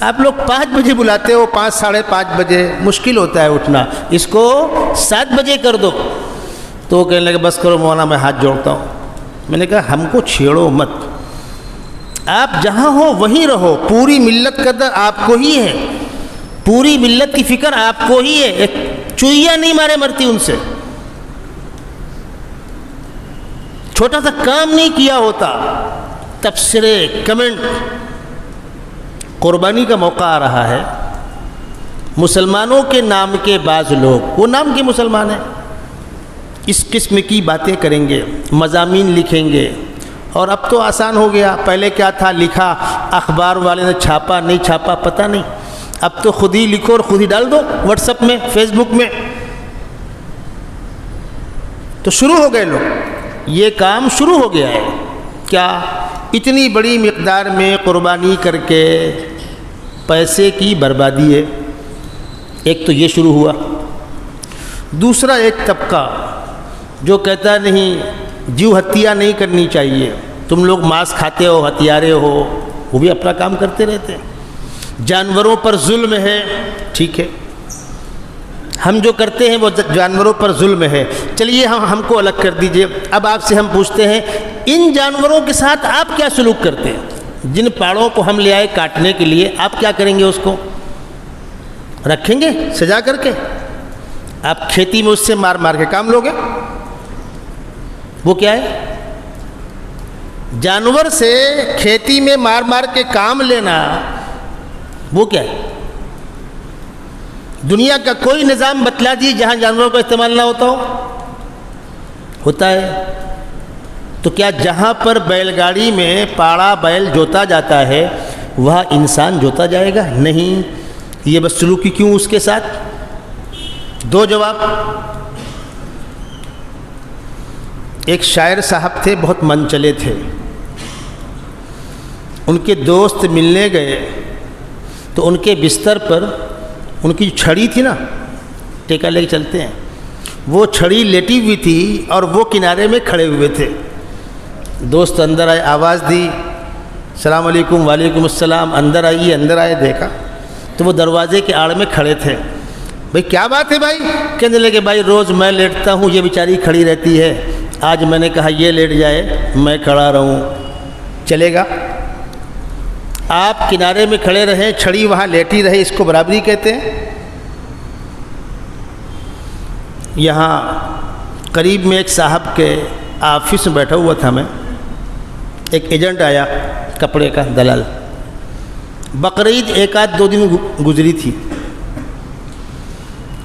آپ لوگ 5 بجے بلاتے ہو، 5 ساڑھے 5 بجے مشکل ہوتا ہے اٹھنا، اس کو 7 بجے کر دو. تو وہ کہنے لگے بس کرو مولانا میں ہاتھ جوڑتا ہوں. میں نے کہا ہم کو چھیڑو مت، آپ جہاں ہو وہیں رہو، پوری ملت کا در آپ کو ہی ہے، پوری ملت کی فکر آپ کو ہی ہے، ایک چوہیا نہیں مارے مرتی ان سے، چھوٹا سا کام نہیں کیا ہوتا. تبصرے، کمنٹ. قربانی کا موقع آ رہا ہے، مسلمانوں کے نام کے بعض لوگ، وہ نام کے مسلمان ہیں، اس قسم کی باتیں کریں گے، مضامین لکھیں گے. اور اب تو آسان ہو گیا، پہلے کیا تھا، لکھا اخبار والے نے چھاپا نہیں چھاپا پتہ نہیں، اب تو خود ہی لکھو اور خود ہی ڈال دو واٹس ایپ میں، فیس بک میں. تو شروع ہو گئے لوگ، یہ کام شروع ہو گیا ہے. کیا اتنی بڑی مقدار میں قربانی کر کے پیسے کی بربادی ہے. ایک تو یہ شروع ہوا. دوسرا ایک طبقہ جو کہتا نہیں جیو ہتیا نہیں کرنی چاہیے، تم لوگ ماس کھاتے ہو، ہتھیارے ہو، وہ بھی اپنا کام کرتے رہتے ہیں. جانوروں پر ظلم ہے، ٹھیک ہے، ہم جو کرتے ہیں وہ جانوروں پر ظلم ہے، چلیے ہم کو الگ کر دیجئے. اب آپ سے ہم پوچھتے ہیں ان جانوروں کے ساتھ آپ کیا سلوک کرتے ہیں؟ جن پاڑوں کو ہم لے آئے کاٹنے کے لیے، آپ کیا کریں گے؟ اس کو رکھیں گے سجا کر کے؟ آپ کھیتی میں اس سے مار مار کے کام لوگے؟ وہ کیا ہے؟ جانور سے کھیتی میں مار مار کے کام لینا، وہ کیا ہے؟ دنیا کا کوئی نظام بتلا دی جہاں جانوروں کا استعمال نہ ہوتا ہو؟ ہوتا ہے. تو کیا جہاں پر بیل گاڑی میں پاڑا بیل جوتا جاتا ہے وہاں انسان جوتا جائے گا؟ نہیں. یہ بس سلوکی کیوں اس کے ساتھ؟ دو جواب. ایک شاعر صاحب تھے، بہت من چلے تھے، ان کے دوست ملنے گئے تو ان کے بستر پر ان کی چھڑی تھی نا، ٹیکا لے کے چلتے ہیں، وہ چھڑی لیٹی ہوئی تھی اور وہ کنارے میں کھڑے ہوئے تھے. دوست اندر آئے، آواز دی، السلام علیکم. وعلیکم السلام. اندر آئیے. اندر آئے، دیکھا تو وہ دروازے کے آڑ میں کھڑے تھے. بھئی کیا بات ہے بھائی؟ کہنے لگے بھائی روز میں لیٹتا ہوں، یہ بیچاری کھڑی رہتی ہے، آج میں نے کہا یہ لیٹ جائے میں کھڑا رہوں، چلے گا؟ آپ کنارے میں کھڑے رہیں، چھڑی وہاں لیٹی رہے، اس کو برابری کہتے ہیں؟ یہاں قریب میں ایک صاحب کے آفس میں بیٹھا ہوا تھا میں، ایک ایجنٹ آیا کپڑے کا، دلال. بقرعید 1-2 دن گزری تھی.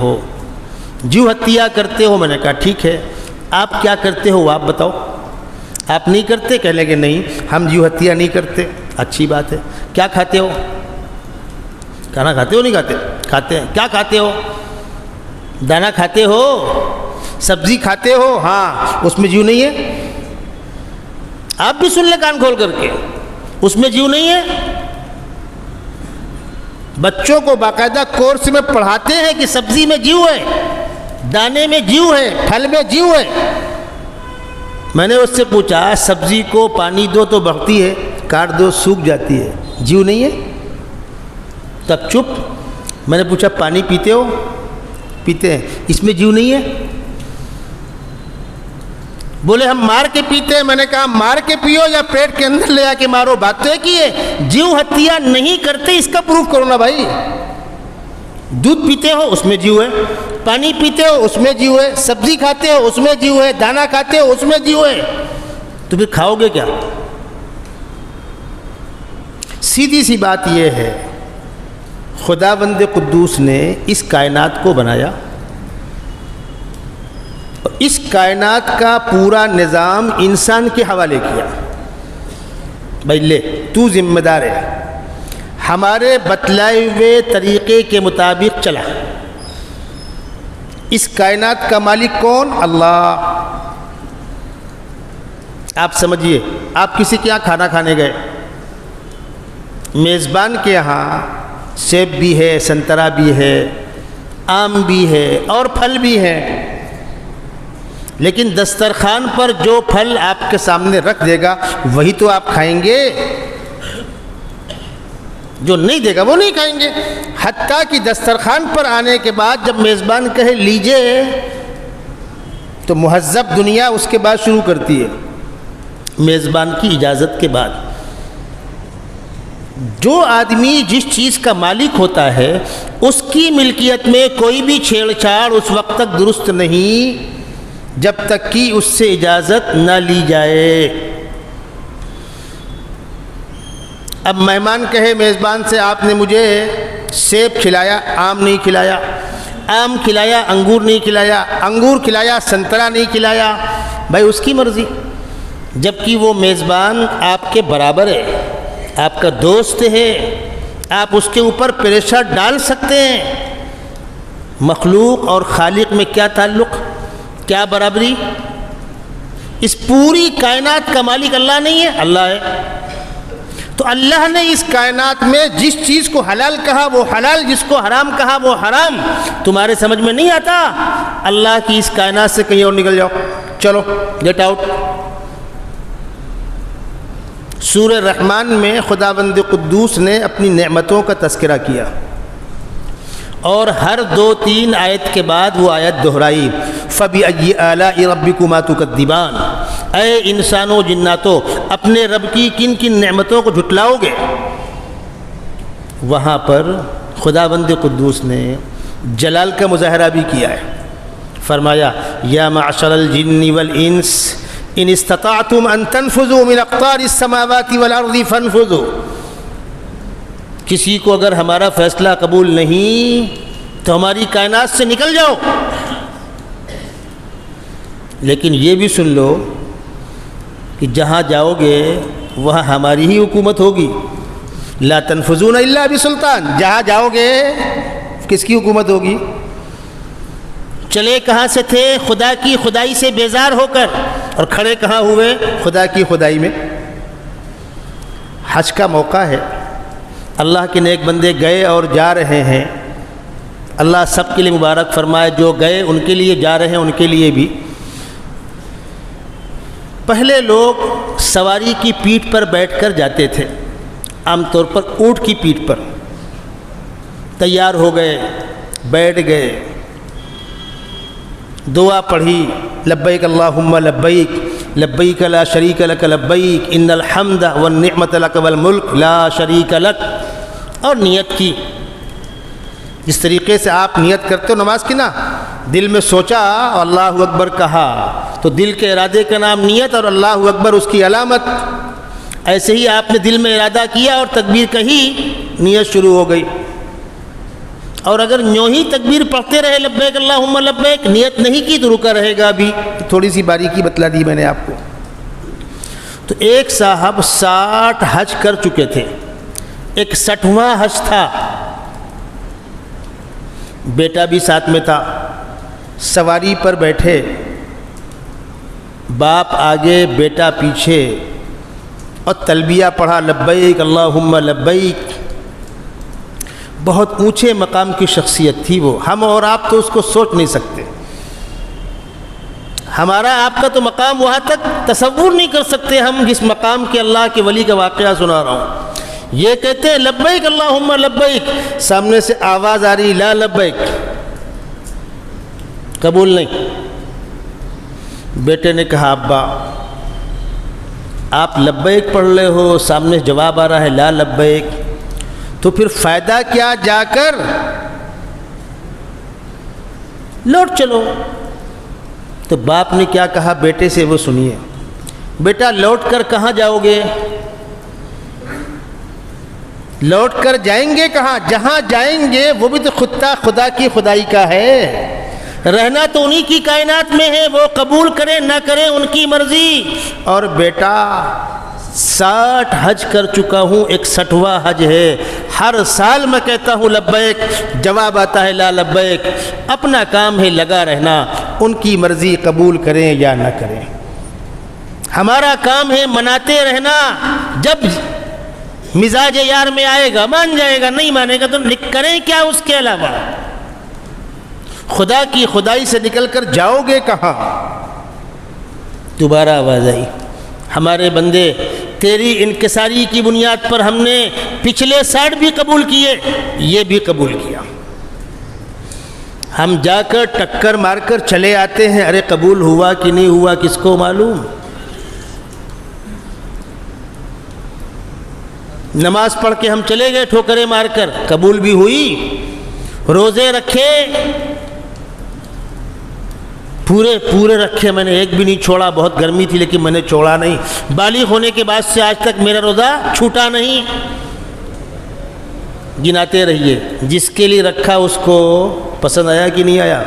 ہو، جیو ہتیا کرتے ہو. میں نے کہا ٹھیک ہے، آپ کیا کرتے ہو آپ بتاؤ؟ آپ نہیں کرتے؟ کہنے لگے نہیں ہم جیو ہتیا نہیں کرتے. اچھی بات ہے. کیا کھاتے ہو؟ کھانا کھاتے ہو نہیں کھاتے؟ کھاتے ہیں. کیا کھاتے ہو؟ دانا کھاتے ہو؟ سبزی کھاتے ہو؟ ہاں. اس میں جیو نہیں ہے؟ آپ بھی سن لیں کان کھول کر کے، اس میں جیو نہیں ہے. بچوں کو باقاعدہ کورس میں پڑھاتے ہیں کہ سبزی میں جیو ہے، دانے میں جیو ہے، پھل میں جیو ہے. میں نے اس سے پوچھا سبزی کو پانی دو تو بڑھتی ہے، کاٹ دو سوکھ جاتی ہے، جیو نہیں ہے؟ تب چپ. میں نے پوچھا پانی پیتے ہو؟ پیتے ہیں. اس میں جیو نہیں ہے؟ بولے ہم مار کے پیتے ہیں. میں نے کہا مار کے پیو یا پیٹ کے اندر لے آ کے مارو، بات تو ایک ہی ہے. جیو ہتیا نہیں کرتے اس کا پروف کرو نا بھائی. دودھ پیتے ہو اس میں جیو ہے، پانی پیتے ہو اس میں جیو ہے، سبزی کھاتے ہو اس میں جیو ہے، دانا کھاتے ہو اس میں جیو ہے، تو پھر کھاؤ گے کیا؟ سیدھی سی بات یہ ہے، خداوند قدوس نے اس کائنات کو بنایا، اس کائنات کا پورا نظام انسان کے حوالے کیا. بھائی لے تو ذمہ دار ہے، ہمارے بتلائے ہوئے طریقے کے مطابق چلا. اس کائنات کا مالک کون؟ اللہ. آپ سمجھیے، آپ کسی کے یہاں کھانا کھانے گئے، میزبان کے یہاں سیب بھی ہے، سنترا بھی ہے، آم بھی ہے اور پھل بھی ہے، لیکن دسترخوان پر جو پھل آپ کے سامنے رکھ دے گا وہی تو آپ کھائیں گے. جو نہیں دے گا وہ نہیں کھائیں گے. حتیٰ کہ دسترخوان پر آنے کے بعد جب میزبان کہے لیجئے تو مہذب دنیا اس کے بعد شروع کرتی ہے، میزبان کی اجازت کے بعد. جو آدمی جس چیز کا مالک ہوتا ہے اس کی ملکیت میں کوئی بھی چھیڑ چھاڑ اس وقت تک درست نہیں جب تک کہ اس سے اجازت نہ لی جائے. اب مہمان کہے میزبان سے آپ نے مجھے سیب کھلایا آم نہیں کھلایا، آم کھلایا انگور نہیں کھلایا، انگور کھلایا سنترا نہیں کھلایا، بھائی اس کی مرضی. جبکہ وہ میزبان آپ کے برابر ہے، آپ کا دوست ہے، آپ اس کے اوپر پریشر ڈال سکتے ہیں. مخلوق اور خالق میں کیا تعلق، کیا برابری؟ اس پوری کائنات کا مالک اللہ نہیں ہے، اللہ ہے. تو اللہ نے اس کائنات میں جس چیز کو حلال کہا وہ حلال، جس کو حرام کہا وہ حرام. تمہارے سمجھ میں نہیں آتا؟ اللہ کی اس کائنات سے کہیں اور نکل جاؤ، چلو گیٹ آؤٹ. سورہ رحمان میں خداوند قدوس نے اپنی نعمتوں کا تذکرہ کیا اور ہر 2-3 آیت کے بعد وہ آیت دہرائی، فَبِأَيِّ آلَاءِ رَبِّكُمَا تُكَذِّبَانِ. اے انسانوں جناتوں، اپنے رب کی کن کن نعمتوں کو جھٹلاؤ گے؟ وہاں پر خداوند قدوس نے جلال کا مظاہرہ بھی کیا ہے. فرمایا یا معشر الجن والانس ان استطعتم ان تنفذوا من اقطار السماوات والارض فانفذوا. کسی کو اگر ہمارا فیصلہ قبول نہیں تو ہماری کائنات سے نکل جاؤ. لیکن یہ بھی سن لو کہ جہاں جاؤ گے وہاں ہماری ہی حکومت ہوگی. لا تنفذون الا بسلطان. جہاں جاؤ گے کس کی حکومت ہوگی؟ چلے کہاں سے تھے؟ خدا کی خدائی سے بیزار ہو کر، اور کھڑے کہاں ہوئے؟ خدا کی خدائی میں. حج کا موقع ہے، اللہ کے نیک بندے گئے اور جا رہے ہیں. اللہ سب کے لیے مبارک فرمائے، جو گئے ان کے لیے، جا رہے ہیں ان کے لیے بھی. پہلے لوگ سواری کی پیٹھ پر بیٹھ کر جاتے تھے، عام طور پر اونٹ کی پیٹھ پر. تیار ہو گئے، بیٹھ گئے، دعا پڑھی، لبیک اللہم لبیک لبیک لا شریک لک لبیک ان الحمد والنعمت لک والملک لا شریک لک، اور نیت کی. جس طریقے سے آپ نیت کرتے ہو نماز کی نا، دل میں سوچا اور اللہ اکبر کہا تو دل کے ارادے کا نام نیت اور اللہ اکبر اس کی علامت. ایسے ہی آپ نے دل میں ارادہ کیا اور تکبیر کہی، نیت شروع ہو گئی. اور اگر یوں ہی تکبیر پڑھتے رہے لبیک اللہم لبیک، نیت نہیں کی تو رکا رہے گا بھی. تھوڑی سی باریکی بتلا دی میں نے آپ کو. تو ایک صاحب 60 حج کر چکے تھے، ایک 60واں حج تھا. بیٹا بھی ساتھ میں تھا، سواری پر بیٹھے، باپ آگے بیٹا پیچھے، اور تلبیہ پڑھا لبیک اللہم لبیک. بہت اونچے مقام کی شخصیت تھی وہ. ہم اور آپ تو اس کو سوچ نہیں سکتے. ہمارا آپ کا تو مقام وہاں تک تصور نہیں کر سکتے ہم جس مقام کے اللہ کے ولی کا واقعہ سنا رہا ہوں. یہ کہتے ہیں لبیک اللہم لبیک، سامنے سے آواز آ رہی لا لبیک، قبول نہیں. بیٹے نے کہا ابا آپ لبیک پڑھ رہے ہو، سامنے جواب آ رہا ہے لا لبیک، تو پھر فائدہ کیا؟ جا کر لوٹ چلو. تو باپ نے کیا کہا بیٹے سے وہ سنیے. بیٹا لوٹ کر کہاں جاؤ گے؟ لوٹ کر جائیں گے کہاں؟ جہاں جائیں گے وہ بھی تو خدا کی خدائی کا ہے. رہنا تو انہی کی کائنات میں ہے، وہ قبول کریں نہ کریں ان کی مرضی. اور بیٹا 60 حج کر چکا ہوں، ایک 60واں حج ہے. ہر سال میں کہتا ہوں لبیک، جواب آتا ہے لا لبیک. اپنا کام ہے لگا رہنا، ان کی مرضی قبول کریں یا نہ کریں. ہمارا کام ہے مناتے رہنا. جب مزاج یار میں آئے گا مان جائے گا، نہیں مانے گا تو کریں کیا اس کے علاوہ؟ خدا کی خدائی سے نکل کر جاؤ گے کہاں؟ دوبارہ آواز آئی، ہمارے بندے تیری انکساری کی بنیاد پر ہم نے پچھلے 60 بھی قبول کیے، یہ بھی قبول کیا۔ ہم جا کر ٹکر مار کر چلے آتے ہیں، ارے قبول ہوا کہ نہیں ہوا کس کو معلوم۔ نماز پڑھ کے ہم چلے گئے ٹھوکریں مار کر، قبول بھی ہوئی۔ روزے رکھے، پورے رکھے، میں نے ایک بھی نہیں چھوڑا، بہت گرمی تھی لیکن میں نے چھوڑا نہیں۔ بالغ ہونے کے بعد سے آج تک میرا روزہ چھوٹا نہیں۔ گناتے رہیے، جس کے لیے رکھا اس کو پسند آیا کہ نہیں آیا۔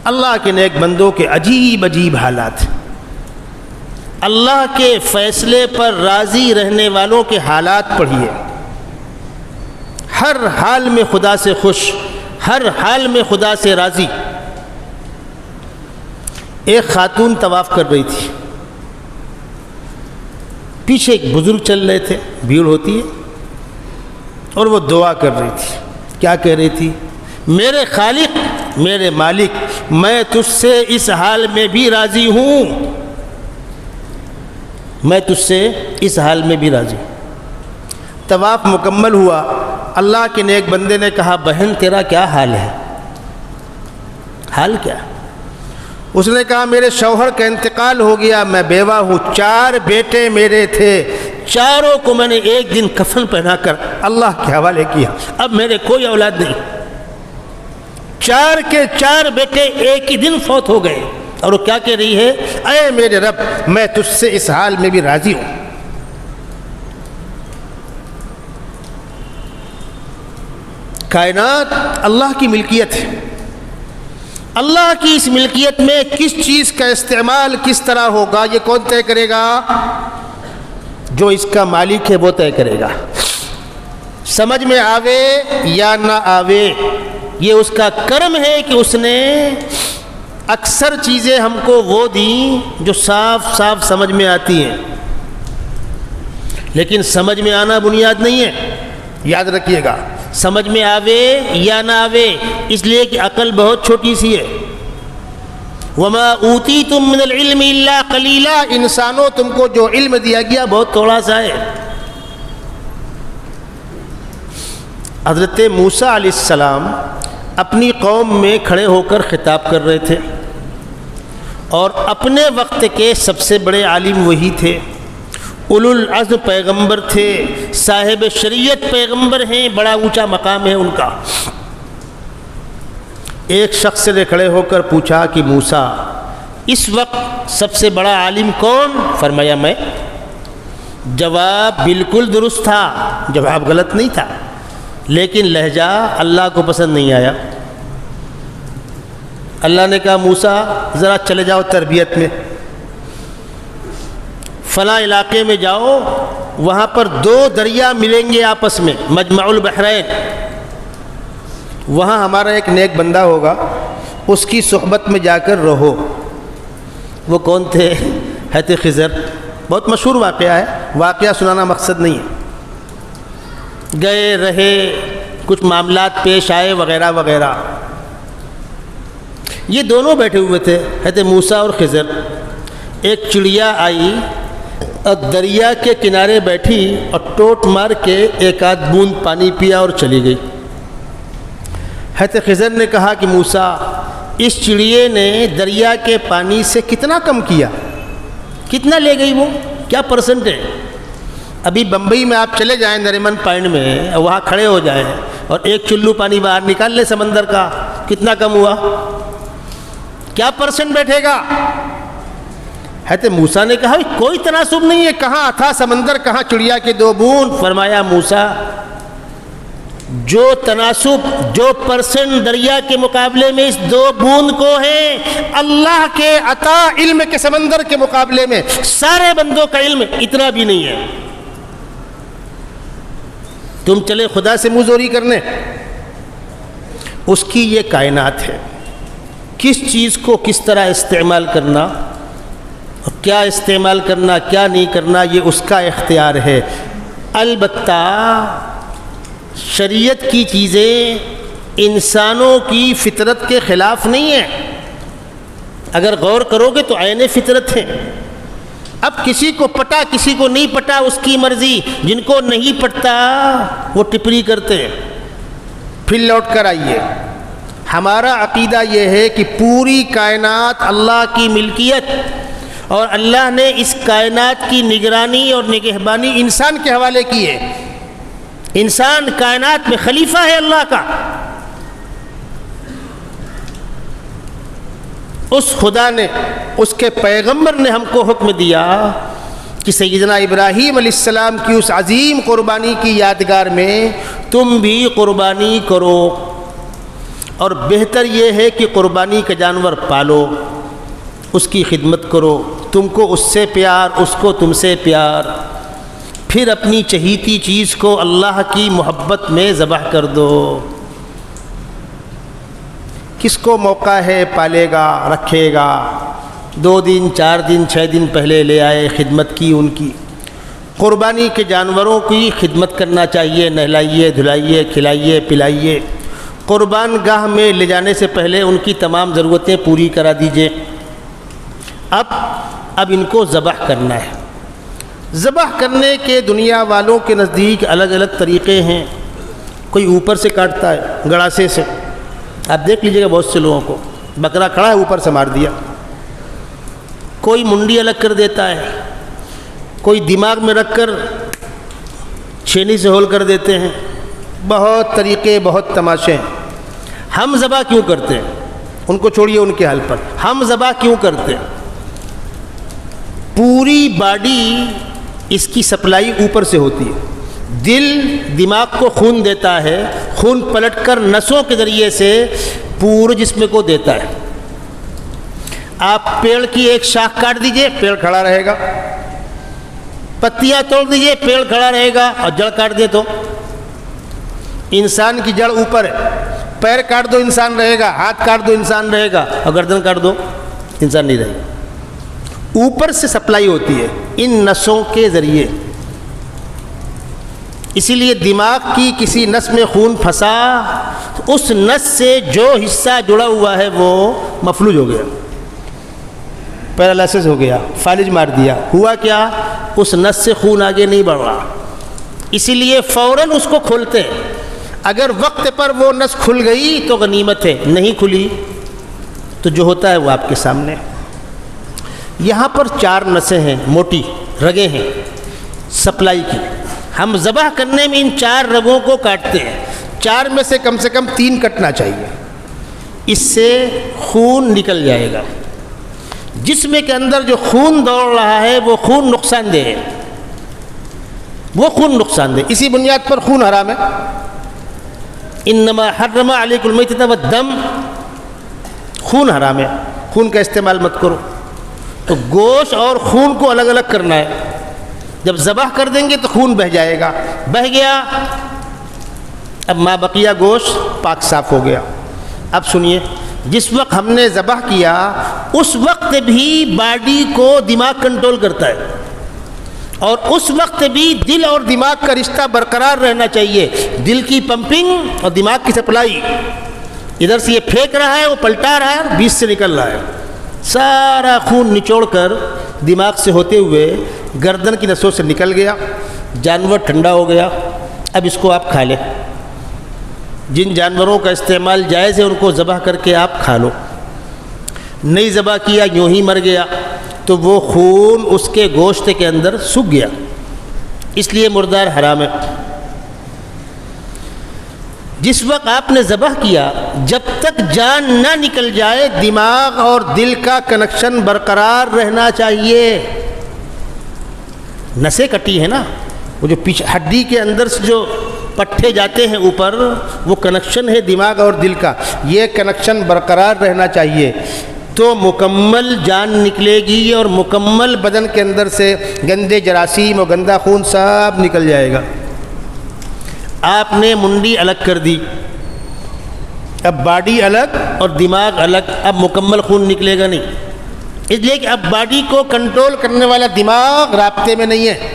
اللہ کے نیک بندوں کے عجیب عجیب حالات، اللہ کے فیصلے پر راضی رہنے والوں کے حالات پڑھیے۔ ہر حال میں خدا سے خوش، ہر حال میں خدا سے راضی۔ ایک خاتون طواف کر رہی تھی، پیچھے ایک بزرگ چل رہے تھے، بھیڑ ہوتی ہے، اور وہ دعا کر رہی تھی۔ کیا کہہ رہی تھی؟ میرے خالق، میرے مالک، میں تجھ سے اس حال میں بھی راضی ہوں، میں تجھ سے اس حال میں بھی راضی ہوں۔ طواف مکمل ہوا، اللہ کے نیک بندے نے کہا بہن تیرا کیا حال ہے؟ حال کیا؟ اس نے کہا میرے شوہر کا انتقال ہو گیا، میں بیوہ ہوں، 4 بیٹے میرے تھے، چاروں کو میں نے ایک دن کفن پہنا کر اللہ کے حوالے کیا، اب میرے کوئی اولاد نہیں۔ 4 کے 4 بیٹے ایک ہی دن فوت ہو گئے، اور وہ کیا کہہ رہی ہے؟ اے میرے رب، میں تجھ سے اس حال میں بھی راضی ہوں۔ کائنات اللہ کی ملکیت ہے، اللہ کی اس ملکیت میں کس چیز کا استعمال کس طرح ہوگا یہ کون طے کرے گا؟ جو اس کا مالک ہے وہ طے کرے گا۔ سمجھ میں آوے یا نہ آوے، یہ اس کا کرم ہے کہ اس نے اکثر چیزیں ہم کو وہ دیں جو صاف صاف سمجھ میں آتی ہیں، لیکن سمجھ میں آنا بنیاد نہیں ہے، یاد رکھیے گا۔ سمجھ میں آوے یا نہ آوے، اس لیے کہ عقل بہت چھوٹی سی ہے۔ وَمَا أُوتِيتُم مِّنَ الْعِلْمِ إِلَّا قَلِيلًا، انسانوں تم کو جو علم دیا گیا بہت تھوڑا سا ہے۔ حضرت موسیٰ علیہ السلام اپنی قوم میں کھڑے ہو کر خطاب کر رہے تھے، اور اپنے وقت کے سب سے بڑے عالم وہی تھے، اولو العزم پیغمبر تھے، صاحب شریعت پیغمبر ہیں، بڑا اونچا مقام ہے ان کا۔ ایک شخص نے کھڑے ہو کر پوچھا کہ موسیٰ اس وقت سب سے بڑا عالم کون؟ فرمایا میں۔ جواب بالکل درست تھا، جواب غلط نہیں تھا، لیکن لہجہ اللہ کو پسند نہیں آیا۔ اللہ نے کہا موسیٰ ذرا چلے جاؤ تربیت میں، فلاں علاقے میں جاؤ، وہاں پر 2 دریا ملیں گے آپس میں، مجمع البحرین، وہاں ہمارا ایک نیک بندہ ہوگا، اس کی صحبت میں جا کر رہو۔ وہ کون تھے؟ حضرت خضر، بہت مشہور واقعہ ہے، واقعہ سنانا مقصد نہیں ہے۔ گئے رہے، کچھ معاملات پیش آئے وغیرہ وغیرہ۔ یہ دونوں بیٹھے ہوئے تھے، حضرت موسیٰ اور خضر۔ ایک چڑیا آئی اور دریا کے کنارے بیٹھی اور ٹوٹ مار کے ایک آدھ بوند پانی پیا اور چلی گئی۔ حضرت خضر نے کہا کہ موسیٰ اس چڑیے نے دریا کے پانی سے کتنا کم کیا، کتنا لے گئی، وہ کیا پرسنٹ ہے؟ ابھی بمبئی میں آپ چلے جائیں نریمن پوائنٹ میں، وہاں کھڑے ہو جائیں اور ایک چلو پانی باہر نکال لیں سمندر کا، کتنا کم ہوا؟ کیا پرسنٹ بیٹھے گا؟ حضرت موسیٰ نے کہا کوئی تناسب نہیں ہے، کہاں تھا سمندر، کہاں چڑیا کے 2 بوند؟ فرمایا موسیٰ جو تناسب، جو پرسنٹ دریا کے مقابلے میں اس 2 بوند کو ہے، اللہ کے عطا علم کے سمندر کے مقابلے میں سارے بندوں کا علم اتنا بھی نہیں ہے۔ تم چلے خدا سے منہ زوری کرنے، اس کی یہ کائنات ہے، کس چیز کو کس طرح استعمال کرنا، کیا استعمال کرنا کیا نہیں کرنا، یہ اس کا اختیار ہے۔ البتہ شریعت کی چیزیں انسانوں کی فطرت کے خلاف نہیں ہیں، اگر غور کرو گے تو عین فطرت ہیں۔ اب کسی کو پٹا کسی کو نہیں پٹا اس کی مرضی، جن کو نہیں پٹتا وہ ٹپری کرتے ہیں۔ پھر لوٹ کر آئیے، ہمارا عقیدہ یہ ہے کہ پوری کائنات اللہ کی ملکیت، اور اللہ نے اس کائنات کی نگرانی اور نگہبانی انسان کے حوالے کی ہے۔ انسان کائنات میں خلیفہ ہے اللہ کا۔ اس خدا نے، اس کے پیغمبر نے ہم کو حکم دیا کہ سیدنا ابراہیم علیہ السلام کی اس عظیم قربانی کی یادگار میں تم بھی قربانی کرو، اور بہتر یہ ہے کہ قربانی کا جانور پالو، اس کی خدمت کرو، تم کو اس سے پیار، اس کو تم سے پیار، پھر اپنی چہیتی چیز کو اللہ کی محبت میں ذبح کر دو۔ کس کو موقع ہے پالے گا، رکھے گا، 2 دن 4 دن 6 دن پہلے لے آئے، خدمت کی ان کی۔ قربانی کے جانوروں کی خدمت کرنا چاہیے، نہلائیے، دھلائیے، کھلائیے، پلائیے، قربان گاہ میں لے جانے سے پہلے ان کی تمام ضرورتیں پوری کرا دیجیے۔ اب ان کو ذبح کرنا ہے۔ ذبح کرنے کے دنیا والوں کے نزدیک الگ الگ طریقے ہیں۔ کوئی اوپر سے کاٹتا ہے گڑاسے سے، آپ دیکھ لیجیے گا بہت سے لوگوں کو، بکرا کھڑا ہے اوپر سے مار دیا۔ کوئی منڈی الگ کر دیتا ہے، کوئی دماغ میں رکھ کر چھینی سے ہول کر دیتے ہیں، بہت طریقے، بہت تماشے ہیں۔ ہم ذبح کیوں کرتے ہیں؟ ان کو چھوڑیے ان کے حال پر، ہم ذبح کیوں کرتے ہیں؟ پوری باڈی اس کی سپلائی اوپر سے ہوتی ہے۔ دل دماغ کو خون دیتا ہے، خون پلٹ کر نسوں کے ذریعے سے پورے جسم کو دیتا ہے۔ آپ پیڑ کی ایک شاخ کاٹ دیجئے، پیڑ کھڑا رہے گا، پتیاں توڑ دیجئے، پیڑ کھڑا رہے گا، اور جڑ کاٹ دے تو انسان کی جڑ اوپر ہے، پیر کاٹ دو انسان رہے گا، ہاتھ کاٹ دو انسان رہے گا، اور گردن کاٹ دو انسان نہیں رہے گا۔ اوپر سے سپلائی ہوتی ہے ان نسوں کے ذریعے۔ اسی لیے دماغ کی کسی نس میں خون پھنسا، اس نس سے جو حصہ جڑا ہوا ہے وہ مفلوج ہو گیا، پیرالائسس ہو گیا، فالج مار دیا۔ ہوا کیا؟ اس نس سے خون آگے نہیں بڑھ رہا، اسی لیے فوراً اس کو کھولتے ہیں۔ اگر وقت پر وہ نس کھل گئی تو غنیمت ہے، نہیں کھلی تو جو ہوتا ہے وہ آپ کے سامنے۔ یہاں پر 4 نسیں ہیں، موٹی رگیں ہیں سپلائی کی۔ ہم ذبح کرنے میں ان 4 رگوں کو کاٹتے ہیں۔ 4 میں سے کم 3 کٹنا چاہیے، اس سے خون نکل جائے گا۔ جسم کے اندر جو خون دوڑ رہا ہے وہ خون نقصان دہ ہے، وہ خون نقصان دہ۔ اسی بنیاد پر خون حرام ہے۔ انما حرم علیکم المیتۃ والدم، خون حرام ہے، خون کا استعمال مت کرو۔ تو گوشت اور خون کو الگ الگ کرنا ہے۔ جب ذبح کر دیں گے تو خون بہہ جائے گا، بہہ گیا، اب ما بقیہ گوشت پاک صاف ہو گیا۔ اب سنیے، جس وقت ہم نے ذبح کیا اس وقت بھی باڈی کو دماغ کنٹرول کرتا ہے، اور اس وقت بھی دل اور دماغ کا رشتہ برقرار رہنا چاہیے۔ دل کی پمپنگ اور دماغ کی سپلائی، ادھر سے یہ پھینک رہا ہے، وہ پلٹا رہا ہے، بیچ سے نکل رہا ہے، سارا خون نچوڑ کر دماغ سے ہوتے ہوئے گردن کی نسوں سے نکل گیا، جانور ٹھنڈا ہو گیا۔ اب اس کو آپ کھا لیں، جن جانوروں کا استعمال جائز ہے ان کو ذبح کر کے آپ کھا لو۔ نہیں ذبح کیا، یوں ہی مر گیا، تو وہ خون اس کے گوشت کے اندر سوکھ گیا، اس لیے مردار حرام ہے۔ جس وقت آپ نے ذبح کیا، جب تک جان نہ نکل جائے دماغ اور دل کا کنیکشن برقرار رہنا چاہیے۔ نسیں کٹی ہے نا، وہ جو پیچھے ہڈی کے اندر سے جو پٹھے جاتے ہیں اوپر، وہ کنیکشن ہے دماغ اور دل کا، یہ کنیکشن برقرار رہنا چاہیے، تو مکمل جان نکلے گی اور مکمل بدن کے اندر سے گندے جراثیم اور گندا خون سب نکل جائے گا۔ آپ نے منڈی الگ کر دی، اب باڈی الگ اور دماغ الگ، اب مکمل خون نکلے گا نہیں، اس لیے کہ اب باڈی کو کنٹرول کرنے والا دماغ رابطے میں نہیں ہے۔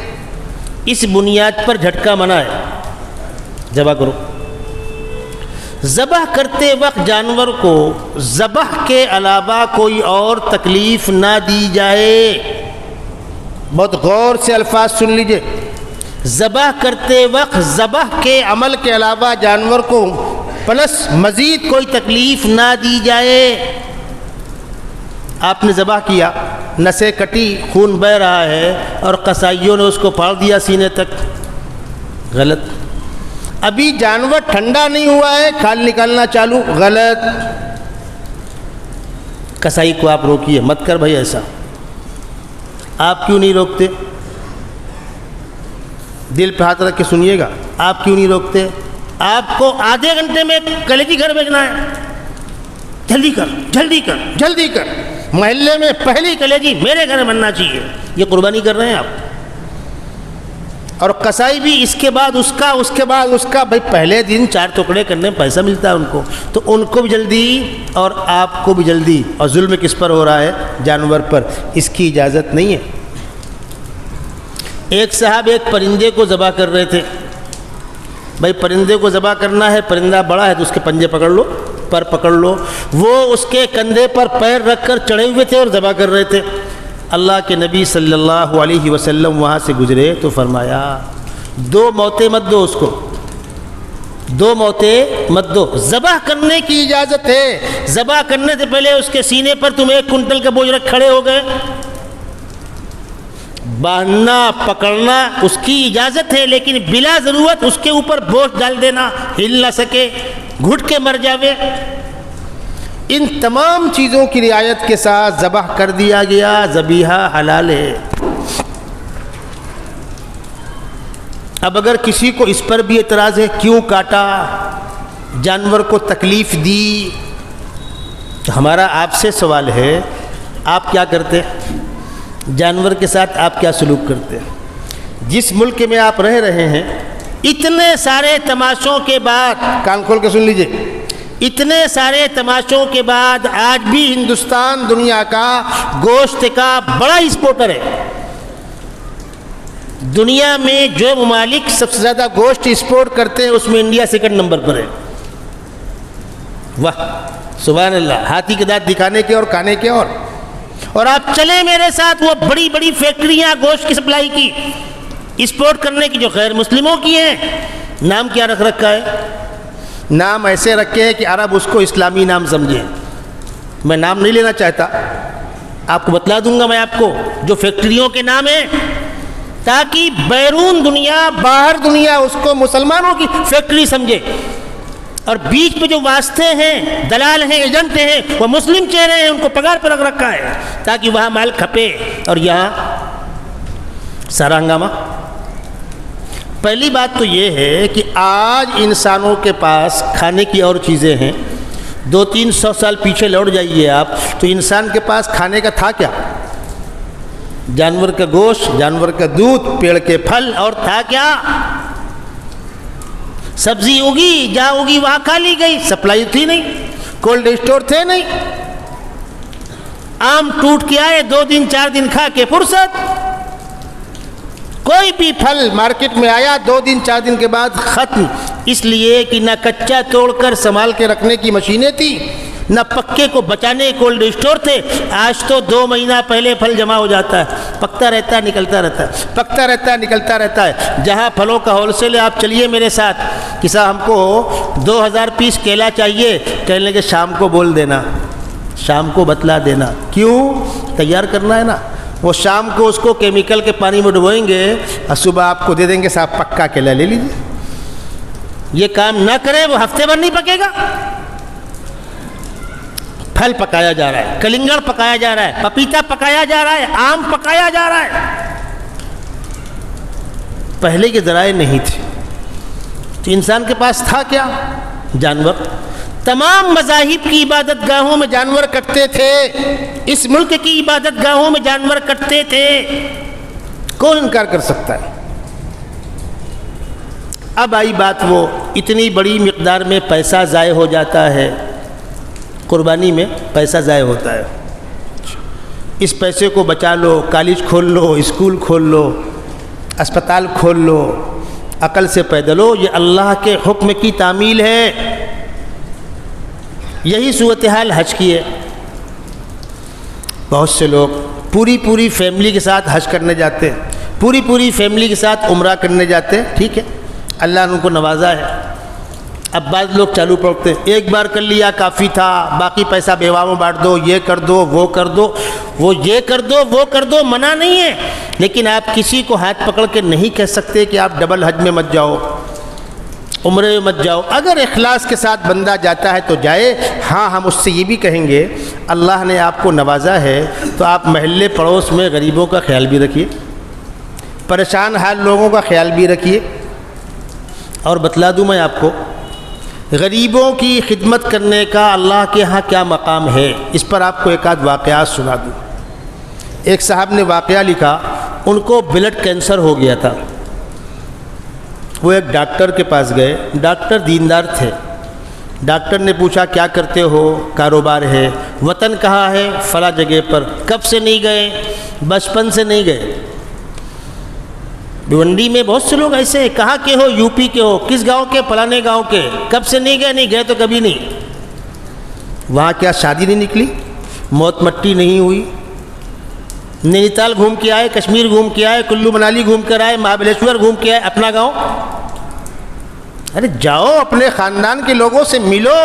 اس بنیاد پر جھٹکا منع ہے، ذبح کرو۔ ذبح کرتے وقت جانور کو ذبح کے علاوہ کوئی اور تکلیف نہ دی جائے۔ بہت غور سے الفاظ سن لیجئے. ذبح کرتے وقت ذبح کے عمل کے علاوہ جانور کو پلس مزید کوئی تکلیف نہ دی جائے. آپ نے ذبح کیا, نسیں کٹی, خون بہہ رہا ہے اور قصائیوں نے اس کو پھاڑ دیا سینے تک, غلط. ابھی جانور ٹھنڈا نہیں ہوا ہے, کھال نکالنا چالو, غلط. قصائی کو آپ روکیے, مت کر بھائی ایسا. آپ کیوں نہیں روکتے؟ دل پہ ہاتھ رکھ کے سنیے گا, آپ کیوں نہیں روکتے؟ آپ کو آدھے گھنٹے میں کلیجی گھر بھیجنا ہے, جلدی کر جلدی کر جلدی کر, محلے میں پہلی کلیجی میرے گھر بننا چاہیے. یہ قربانی کر رہے ہیں آپ. اور قصائی بھی اس کے بعد اس کا, اس کے بعد اس کا. بھائی پہلے دن 4 ٹکڑے کرنے میں پیسہ ملتا ہے ان کو, تو ان کو بھی جلدی اور آپ کو بھی جلدی. اور ظلم کس پر ہو رہا ہے؟ جانور پر. اس کی اجازت نہیں ہے. ایک صاحب ایک پرندے کو ذبح کر رہے تھے. بھائی پرندے کو ذبح کرنا ہے, پرندہ بڑا ہے تو اس کے پنجے پکڑ لو, پر پکڑ لو. وہ اس کے کندھے پر پیر رکھ کر چڑھے ہوئے تھے اور ذبح کر رہے تھے. اللہ کے نبی صلی اللہ علیہ وسلم وہاں سے گزرے تو فرمایا 2 موتیں مت دو اس کو, 2 موتیں مت دو. ذبح کرنے کی اجازت ہے, ذبح کرنے سے پہلے اس کے سینے پر تم 1 کنٹل کا بوجھ رکھ کھڑے ہو گئے. باندھنا پکڑنا اس کی اجازت ہے, لیکن بلا ضرورت اس کے اوپر بوجھ ڈال دینا, ہل نہ سکے, گھٹ کے مر جاوے. ان تمام چیزوں کی رعایت کے ساتھ ذبح کر دیا گیا. ذبیحہ حلال ہے. اب اگر کسی کو اس پر بھی اعتراض ہے, کیوں کاٹا, جانور کو تکلیف دی, تو ہمارا آپ سے سوال ہے, آپ کیا کرتے؟ جانور کے ساتھ آپ کیا سلوک کرتے؟ جس ملک میں آپ رہ رہے ہیں, اتنے سارے تماشوں کے بعد, کان کھول کے سن لیجئے, اتنے سارے تماشوں کے بعد آج بھی ہندوستان دنیا کا گوشت کا بڑا ایکسپورٹر ہے. دنیا میں جو ممالک سب سے زیادہ گوشت ایکسپورٹ کرتے ہیں اس میں انڈیا 2nd نمبر پر ہے. واہ سبحان اللہ, ہاتھی کے دانت دکھانے کے اور کھانے کے. اور آپ چلیں میرے ساتھ, وہ بڑی بڑی فیکٹریاں گوشت کی سپلائی کی, ایکسپورٹ کرنے کی, جو غیر مسلموں کی ہیں. نام کیا رکھ رکھا ہے؟ نام ایسے رکھے ہیں کہ عرب اس کو اسلامی نام سمجھیں. میں نام نہیں لینا چاہتا, آپ کو بتلا دوں گا میں آپ کو جو فیکٹریوں کے نام ہیں, تاکہ بیرون دنیا, باہر دنیا اس کو مسلمانوں کی فیکٹری سمجھے. اور بیچ میں جو واسطے ہیں, دلال ہیں, ایجنٹ ہیں, وہ مسلم چہرے ہیں, ان کو پگار پر رکھ رکھا ہے تاکہ وہاں مال کھپے اور یہاں سارا ہنگامہ. پہلی بات تو یہ ہے کہ آج انسانوں کے پاس کھانے کی اور چیزیں ہیں. 200-300 سال پیچھے لوٹ جائیے آپ, تو انسان کے پاس کھانے کا تھا کیا؟ جانور کا گوشت, جانور کا دودھ, پیڑ کے پھل, اور تھا کیا؟ سبزی اگی, جہاں اگی وہاں کھا لی گئی. سپلائی تھی نہیں, کولڈ اسٹور تھے نہیں. آم ٹوٹ کے آئے, 2 دن 4 دن کھا کے فرصت. کوئی بھی پھل مارکیٹ میں آیا, 2 دن 4 دن کے بعد ختم. اس لیے کہ نہ کچا توڑ کر سنبھال کے رکھنے کی مشینیں تھیں, نہ پکے کو بچانے کولڈ اسٹور تھے. آج تو 2 مہینہ پہلے پھل جمع ہو جاتا ہے, پکتا رہتا ہے, نکلتا رہتا ہے, پکتا رہتا ہے, نکلتا رہتا ہے. جہاں پھلوں کا ہول سیل ہے, آپ چلیے میرے ساتھ, کہ صاحب ہم کو 2000 پیس کیلا چاہیے. کہنے لگے شام کو بول دینا, شام کو بتلا دینا. کیوں؟ تیار کرنا ہے نا. وہ شام کو اس کو کیمیکل کے پانی میں ڈبوئیں گے اور صبح آپ کو دے دیں گے, صاحب پکا کیلا لے لیجیے. یہ کام نہ کرے وہ ہفتے بھر نہیں پکے گا. پھل پکایا جا رہا ہے, کلنگڑ پکایا جا رہا ہے, پپیتا پکایا جا رہا ہے, آم پکایا جا رہا ہے. پہلے کے ذرائع نہیں تھے, تو انسان کے پاس تھا کیا؟ جانور. تمام مذاہب کی عبادت گاہوں میں جانور کٹتے تھے, اس ملک کی عبادت گاہوں میں جانور کٹتے تھے. کون انکار کر سکتا ہے؟ اب آئی بات, وہ اتنی بڑی مقدار میں پیسہ ضائع ہو جاتا ہے, قربانی میں پیسہ ضائع ہوتا ہے. اس پیسے کو بچا لو, کالج کھول لو, اسکول کھول لو, اسپتال کھول لو, عقل سے پیدلو. یہ اللہ کے حکم کی تعمیل ہے. یہی صورتحال حج کی ہے. بہت سے لوگ پوری فیملی کے ساتھ حج کرنے جاتے ہیں, پوری فیملی کے ساتھ عمرہ کرنے جاتے ہیں, ٹھیک ہے, اللہ نے ان کو نوازا ہے. اب بعض لوگ چالو پڑتے ہیں, ایک بار کر لیا کافی تھا, باقی پیسہ بیواؤں میں بانٹ دو, یہ کر دو, وہ کر دو, یہ کر دو, وہ کر دو, منع نہیں ہے, لیکن آپ کسی کو ہاتھ پکڑ کے نہیں کہہ سکتے کہ آپ ڈبل حج میں مت جاؤ, عمرے میں مت جاؤ. اگر اخلاص کے ساتھ بندہ جاتا ہے تو جائے. ہاں, ہم اس سے یہ بھی کہیں گے اللہ نے آپ کو نوازا ہے تو آپ محلے پڑوس میں غریبوں کا خیال بھی رکھیے, پریشان حال لوگوں کا خیال بھی رکھیے. اور بتلا دوں میں آپ کو, غریبوں کی خدمت کرنے کا اللہ کے ہاں کیا مقام ہے, اس پر آپ کو ایک آدھ واقعات سنا دوں. ایک صاحب نے واقعہ لکھا, ان کو بلڈ کینسر ہو گیا تھا. وہ ایک ڈاکٹر کے پاس گئے, ڈاکٹر دیندار تھے. ڈاکٹر نے پوچھا کیا کرتے ہو, کاروبار ہے, وطن کہاں ہے, فلاں جگہ پر. کب سے نہیں گئے, بچپن سے نہیں گئے. بھیونڈی میں بہت سے لوگ ایسے ہیں, کہاں کے ہو, یو پی کے ہو, کس گاؤں کے, فلانے گاؤں کے, کب سے نہیں گئے, نہیں گئے تو کبھی نہیں. وہاں کیا شادی نہیں نکلی, موت مٹی نہیں ہوئی, نینی تال گھوم کے آئے, کشمیر گھوم کے آئے, کلو منالی گھوم کر آئے, مہابلیشور گھوم کے آئے, اپنا گاؤں. ارے جاؤ, اپنے خاندان کے لوگوں سے ملو,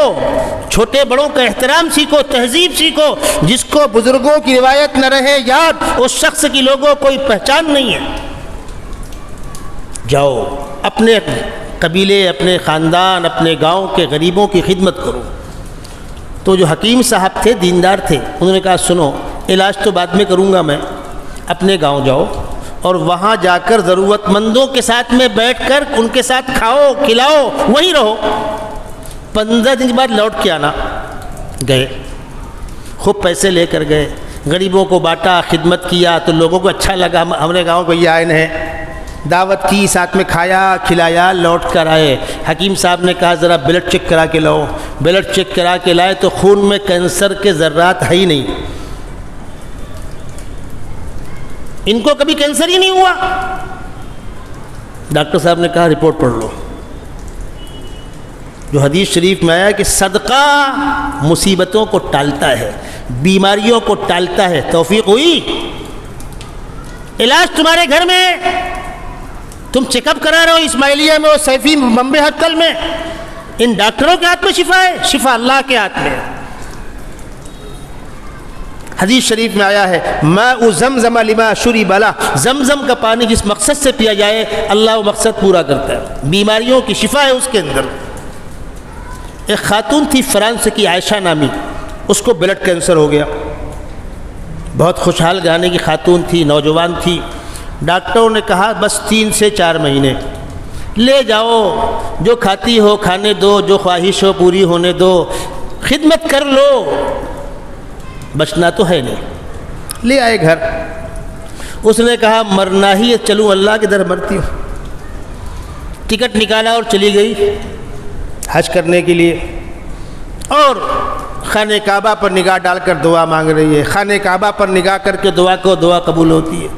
چھوٹے بڑوں کا احترام سیکھو, تہذیب سیکھو. جس کو بزرگوں کی روایت نہ رہے یاد, اس شخص کی لوگوں کوئی پہچان نہیں ہے. جاؤ, اپنے قبیلے, اپنے خاندان, اپنے گاؤں کے غریبوں کی خدمت کرو. تو جو حکیم صاحب تھے, دیندار تھے, انہوں نے کہا سنو, علاج تو بعد میں کروں گا میں, اپنے گاؤں جاؤ اور وہاں جا کر ضرورت مندوں کے ساتھ میں بیٹھ کر ان کے ساتھ کھاؤ, کھلاؤ, وہیں رہو. 15 دن کے بعد لوٹ کے آنا. گئے, خوب پیسے لے کر گئے, غریبوں کو بانٹا, خدمت کیا, تو لوگوں کو اچھا لگا. ہمارے گاؤں کو یہ آئین ہے, دعوت کی, ساتھ میں کھایا کھلایا, لوٹ کر آئے. حکیم صاحب نے کہا ذرا بلڈ چیک کرا کے لاؤ. بلڈ چیک کرا کے لائے تو خون میں کینسر کے ذرات ہے ہی نہیں. ان کو کبھی کینسر ہی نہیں ہوا. ڈاکٹر صاحب نے کہا رپورٹ پڑھ لو. جو حدیث شریف میں آیا کہ صدقہ مصیبتوں کو ٹالتا ہے, بیماریوں کو ٹالتا ہے. توفیق ہوئی, علاج تمہارے گھر میں, تم چیک اپ کرا رہے ہو اسماعیلیہ میں, اور سیفی بمبے ہسپتال میں. ان ڈاکٹروں کے ہاتھ میں شفا ہے, شفا اللہ کے ہاتھ میں ہے. حدیث شریف میں آیا ہے ماء زمزم لما شرب له, زمزم کا پانی جس مقصد سے پیا جائے اللہ وہ مقصد پورا کرتا ہے. بیماریوں کی شفا ہے اس کے اندر. ایک خاتون تھی فرانس کی, عائشہ نامی, اس کو بلڈ کینسر ہو گیا. بہت خوشحال گھرانے کی خاتون تھی, نوجوان تھی. ڈاکٹروں نے کہا بس 3 سے 4 مہینے لے جاؤ, جو کھاتی ہو کھانے دو, جو خواہش ہو پوری ہونے دو, خدمت کر لو, بچنا تو ہے نہیں. لے آئے گھر. اس نے کہا مرنا ہی ہے, چلوں اللہ کے در مرتی ہوں. ٹکٹ نکالا اور چلی گئی حج کرنے کے لیے, اور خانہ کعبہ پر نگاہ ڈال کر دعا مانگ رہی ہے. خانہ کعبہ پر نگاہ کر کے دعا کو, دعا قبول ہوتی ہے.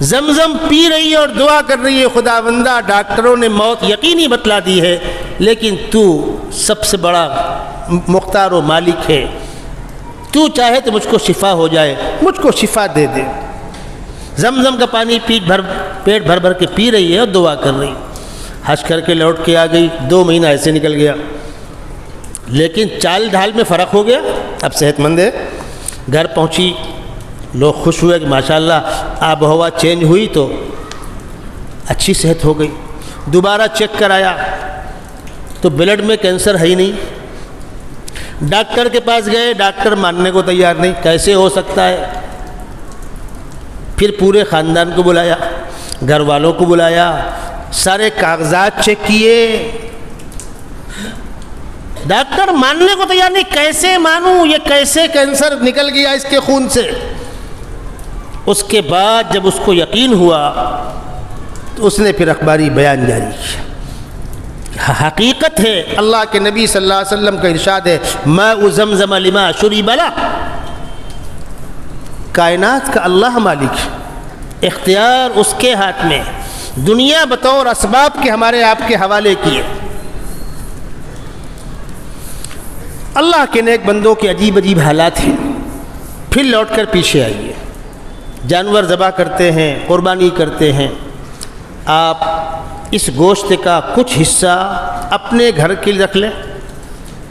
زمزم پی رہی ہے اور دعا کر رہی ہے, خدا بندہ ڈاکٹروں نے موت یقینی بتلا دی ہے, لیکن تو سب سے بڑا مختار و مالک ہے, تو چاہے تو مجھ کو شفا ہو جائے, مجھ کو شفا دے دے. زمزم کا پانی پیٹ بھر بھر کے پی رہی ہے اور دعا کر رہی. حج کر کے لوٹ کے آ گئی. 2 مہینہ ایسے نکل گیا, لیکن چال ڈھال میں فرق ہو گیا. اب صحت مند ہے. گھر پہنچی, لوگ خوش ہوئے کہ ماشاءاللہ آب و ہوا چینج ہوئی تو اچھی صحت ہو گئی. دوبارہ چیک کرایا تو بلڈ میں کینسر ہے ہی نہیں. ڈاکٹر کے پاس گئے, ڈاکٹر ماننے کو تیار نہیں, کیسے ہو سکتا ہے. پھر پورے خاندان کو بلایا, گھر والوں کو بلایا, سارے کاغذات چیک کیے. ڈاکٹر ماننے کو تیار نہیں, کیسے مانوں, یہ کیسے کینسر نکل گیا اس کے خون سے. اس کے بعد جب اس کو یقین ہوا تو اس نے پھر اخباری بیان جاری کیا. حقیقت ہے, اللہ کے نبی صلی اللہ علیہ وسلم کا ارشاد ہے ماء زمزم لما شرب له. کائنات کا اللہ مالک, اختیار اس کے ہاتھ میں, دنیا بطور اسباب کے ہمارے آپ کے حوالے کیے. اللہ کے نیک بندوں کے عجیب عجیب حالات ہیں. پھر لوٹ کر پیچھے آئیے. جانور ذبح کرتے ہیں، قربانی کرتے ہیں، آپ اس گوشت کا کچھ حصہ اپنے گھر کے لیے رکھ لیں،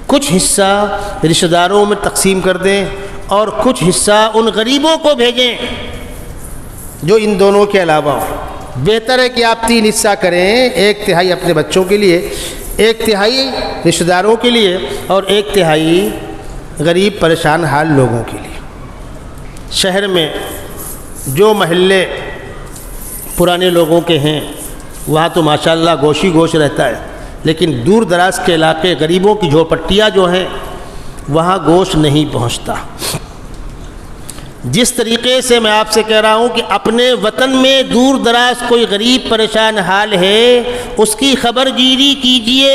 کچھ حصہ رشتہ داروں میں تقسیم کر دیں، اور کچھ حصہ ان غریبوں کو بھیجیں جو ان دونوں کے علاوہ ہو۔ بہتر ہے کہ آپ 3 حصہ کریں، 1/3 اپنے بچوں کے لیے، 1/3 رشتہ داروں کے لیے، اور 1/3 غریب پریشان حال لوگوں کے لیے۔ شہر میں جو محلے پرانے لوگوں کے ہیں وہاں تو ماشاءاللہ گوشت ہی گوشت رہتا ہے، لیکن دور دراز کے علاقے، غریبوں کی جھوپڑیاں جو ہیں وہاں گوشت نہیں پہنچتا۔ جس طریقے سے میں آپ سے کہہ رہا ہوں کہ اپنے وطن میں دور دراز کوئی غریب پریشان حال ہے، اس کی خبر گیری کیجئے۔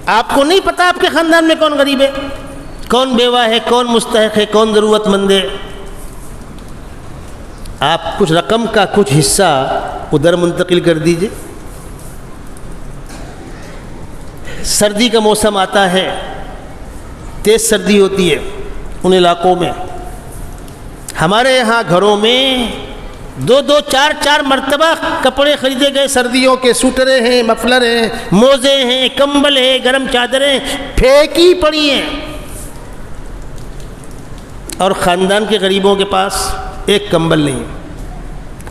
آپ کو نہیں پتہ آپ کے خاندان میں کون غریب ہے، کون بیوہ ہے، کون مستحق ہے، کون ضرورت مند ہے۔ آپ کچھ رقم کا کچھ حصہ ادھر منتقل کر دیجئے۔ سردی کا موسم آتا ہے، تیز سردی ہوتی ہے ان علاقوں میں۔ ہمارے یہاں گھروں میں 2 4 مرتبہ کپڑے خریدے گئے، سردیوں کے سوٹریں ہیں، مفلر ہیں، موزے ہیں، کمبل ہیں، گرم چادریں پھینکی پڑی ہیں، اور خاندان کے غریبوں کے پاس ایک کمبل نہیں۔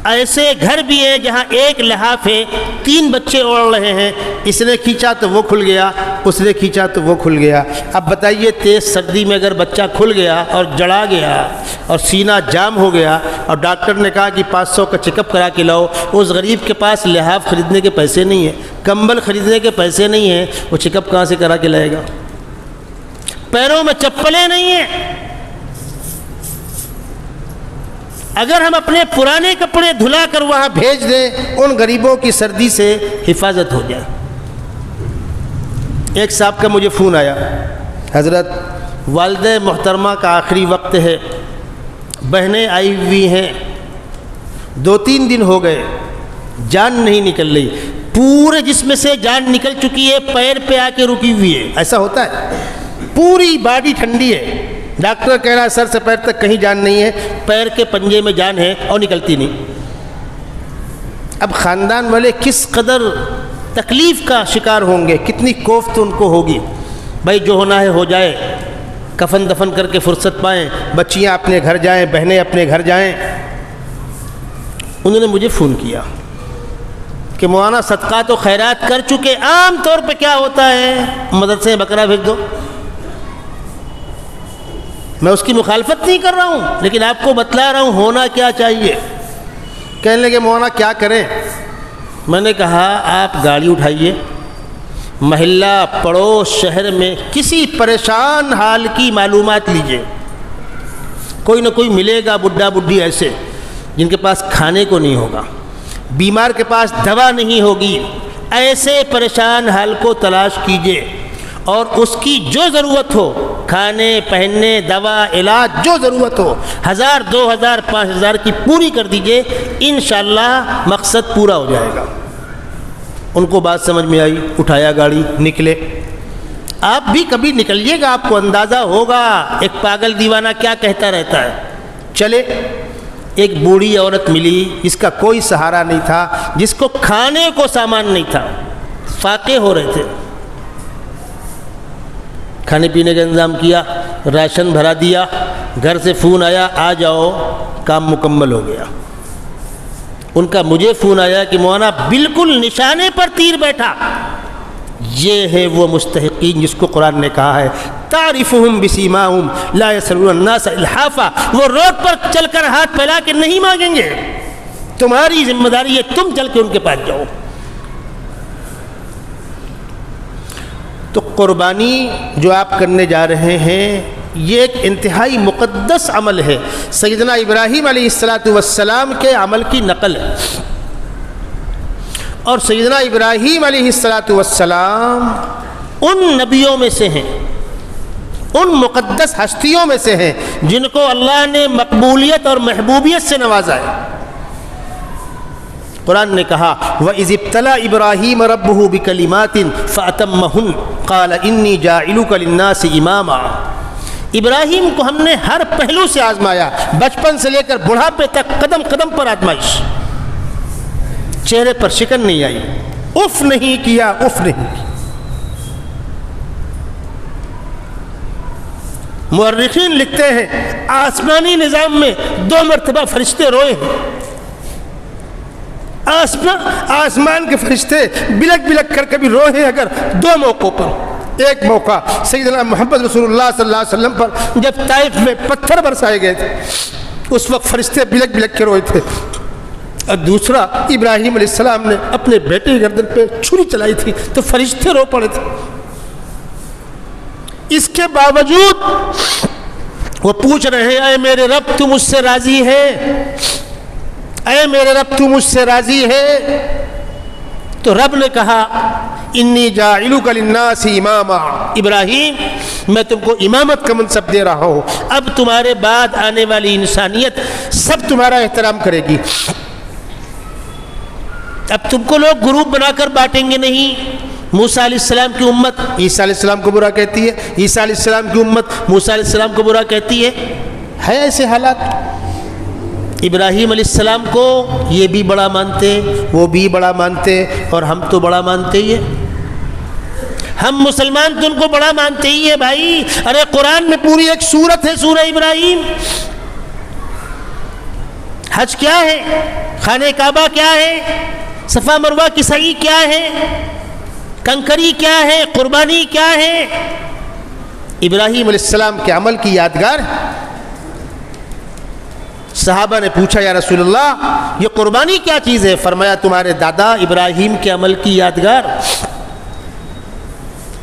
ایسے گھر بھی ہیں جہاں ایک لحاف ہے، 3 بچے اوڑھ رہے ہیں، اس نے کھینچا تو وہ کھل گیا، اس نے کھینچا تو وہ کھل گیا۔ اب بتائیے تیز سردی میں اگر بچہ کھل گیا اور جڑا گیا اور سینہ جام ہو گیا اور ڈاکٹر نے کہا کہ 500 کا چیک اپ کرا کے لاؤ، اس غریب کے پاس لحاف خریدنے کے پیسے نہیں ہیں، کمبل خریدنے کے پیسے نہیں ہیں، وہ چیک اپ کہاں سے کرا کے لائے گا؟ پیروں میں چپلیں نہیں ہیں۔ اگر ہم اپنے پرانے کپڑے دھلا کر وہاں بھیج دیں، ان غریبوں کی سردی سے حفاظت ہو جائے۔ ایک صاحب کا مجھے فون آیا، حضرت والدہ محترمہ کا آخری وقت ہے، بہنیں آئی ہوئی ہیں، 2-3 دن ہو گئے، جان نہیں نکل رہی، پورے جسم سے جان نکل چکی ہے، پیر پہ آ کے رکی ہوئی ہے۔ ایسا ہوتا ہے، پوری باڈی ٹھنڈی ہے، ڈاکٹر کہہ رہا ہے سر سے پیر تک کہیں جان نہیں ہے، پیر کے پنجے میں جان ہے اور نکلتی نہیں۔ اب خاندان والے کس قدر تکلیف کا شکار ہوں گے، کتنی کوفت ان کو ہوگی۔ بھائی جو ہونا ہے ہو جائے، کفن دفن کر کے فرصت پائیں، بچیاں اپنے گھر جائیں، بہنیں اپنے گھر جائیں۔ انہوں نے مجھے فون کیا کہ مولانا صدقات و خیرات کر چکے، عام طور پہ کیا ہوتا ہے مدرسے بکرا بھیج دو۔ میں اس کی مخالفت نہیں کر رہا ہوں، لیکن آپ کو بتلا رہا ہوں ہونا کیا چاہیے۔ کہنے لگے مولانا کیا کریں؟ میں نے کہا آپ گاڑی اٹھائیے، محلہ پڑوس شہر میں کسی پریشان حال کی معلومات لیجئے، کوئی نہ کوئی ملے گا بڈھا بڈھی ایسے جن کے پاس کھانے کو نہیں ہوگا، بیمار کے پاس دوا نہیں ہوگی، ایسے پریشان حال کو تلاش کیجئے، اور اس کی جو ضرورت ہو، کھانے پہننے دوا علاج جو ضرورت ہو، 1000 2000 5000 کی پوری کر دیجئے، انشاءاللہ مقصد پورا ہو جائے گا۔ ان کو بات سمجھ میں آئی، اٹھایا گاڑی، نکلے۔ آپ بھی کبھی نکلیے گا، آپ کو اندازہ ہوگا ایک پاگل دیوانہ کیا کہتا رہتا ہے۔ چلے، ایک بوڑھی عورت ملی جس کا کوئی سہارا نہیں تھا، جس کو کھانے کو سامان نہیں تھا، فاقے ہو رہے تھے۔ کھانے پینے کا انتظام کیا، راشن بھرا دیا، گھر سے فون آیا آ جاؤ، کام مکمل ہو گیا۔ ان کا مجھے فون آیا کہ مولانا بالکل نشانے پر تیر بیٹھا، یہ ہے وہ مستحقین جس کو قرآن نے کہا ہے تعرفہم بسیماہم لا یسألون الناس الحافا، وہ روڈ پر چل کر ہاتھ پھیلا کے نہیں مانگیں گے، تمہاری ذمہ داری ہے تم چل کے ان کے پاس جاؤ۔ تو قربانی جو آپ کرنے جا رہے ہیں یہ ایک انتہائی مقدس عمل ہے، سیدنا ابراہیم علیہ السلام کے عمل کی نقل ہے، اور سیدنا ابراہیم علیہ السلام ان نبیوں میں سے ہیں، ان مقدس ہستیوں میں سے ہیں جن کو اللہ نے مقبولیت اور محبوبیت سے نوازا ہے۔ قرآن نے کہا وَإِذِ ابْتَلَىٰ إِبْرَاهِيمَ رَبُّهُ بِكَلِمَاتٍ فَأَتَمَّهُنَّ قَالَ إِنِّي جَاعِلُكَ لِلنَّاسِ إِمَامًا۔ ابراہیم کو ہم نے ہر پہلو سے آزمایا، بچپن سے لے کر بڑھاپے تک قدم قدم پر آزمائش، چہرے پر شکن نہیں آئی، اف نہیں کیا، اف نہیں کیا۔ مورخین لکھتے ہیں آسمانی نظام میں 2 مرتبہ فرشتے روئے ہیں، آسمان کے فرشتے بلک بلک کر کبھی روئے ہیں، اگر 2 موقعوں پر۔ ایک موقع سیدنا محمد رسول اللہ صلی اللہ علیہ وسلم پر جب طائف میں پتھر برسائے گئے تھے، اس وقت فرشتے بلک بلک کے روئے تھے، اور دوسرا ابراہیم علیہ السلام نے اپنے بیٹے کی گردن پہ چھری چلائی تھی تو فرشتے رو پڑے تھے۔ اس کے باوجود وہ پوچھ رہے ہیں اے میرے رب تو مجھ سے راضی ہے، اے میرے رب تو مجھ سے راضی ہے؟ تو رب نے کہا انی جاعلک للناس اماما، ابراہیم میں تم کو امامت کا منصب دے رہا ہوں، اب تمہارے بعد آنے والی انسانیت سب تمہارا احترام کرے گی، اب تم کو لوگ گروپ بنا کر بانٹیں گے نہیں۔ موسیٰ علیہ السلام کی امت عیسیٰ علیہ السلام کو برا کہتی ہے، عیسیٰ علیہ السلام کی امت موسیٰ علیہ السلام کو برا کہتی ہے ایسے حالات۔ ابراہیم علیہ السلام کو یہ بھی بڑا مانتے، وہ بھی بڑا مانتے، اور ہم تو بڑا مانتے ہی ہیں، ہم مسلمان تو ان کو بڑا مانتے ہی ہیں بھائی۔ ارے قرآن میں پوری ایک سورت ہے سورہ ابراہیم۔ حج کیا ہے؟ خانہ کعبہ کیا ہے؟ صفا مروہ کی سعی کیا ہے؟ کنکری کیا ہے؟ قربانی کیا ہے؟ ابراہیم علیہ السلام کے عمل کی یادگار۔ صحابہ نے پوچھا یا رسول اللہ یہ قربانی کیا چیز ہے؟ فرمایا تمہارے دادا ابراہیم کے عمل کی یادگار،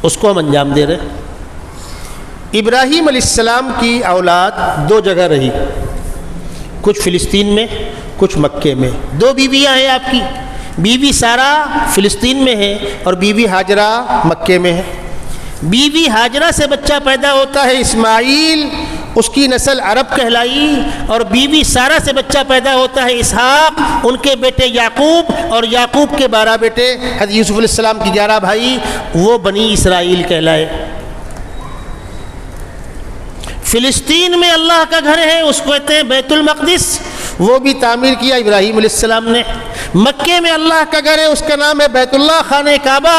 اس کو ہم انجام دے رہے۔ ابراہیم علیہ السلام کی اولاد 2 جگہ رہی، کچھ فلسطین میں کچھ مکے میں۔ 2 بیویاں ہیں آپ کی، بیوی سارہ فلسطین میں ہے اور بیوی ہاجرہ مکے میں ہے۔ بیوی ہاجرہ سے بچہ پیدا ہوتا ہے اسماعیل، اس کی نسل عرب کہلائی، اور بیوی سارہ سے بچہ پیدا ہوتا ہے اسحاق، ان کے بیٹے یعقوب، اور یعقوب کے 12 بیٹے، حضرت یوسف علیہ السلام کی 11 بھائی، وہ بنی اسرائیل کہلائے۔ فلسطین میں اللہ کا گھر ہے، اس کو کہتے ہیں بیت المقدس، وہ بھی تعمیر کیا ابراہیم علیہ السلام نے۔ مکے میں اللہ کا گھر ہے، اس کا نام ہے بیت اللہ، خانہ کعبہ،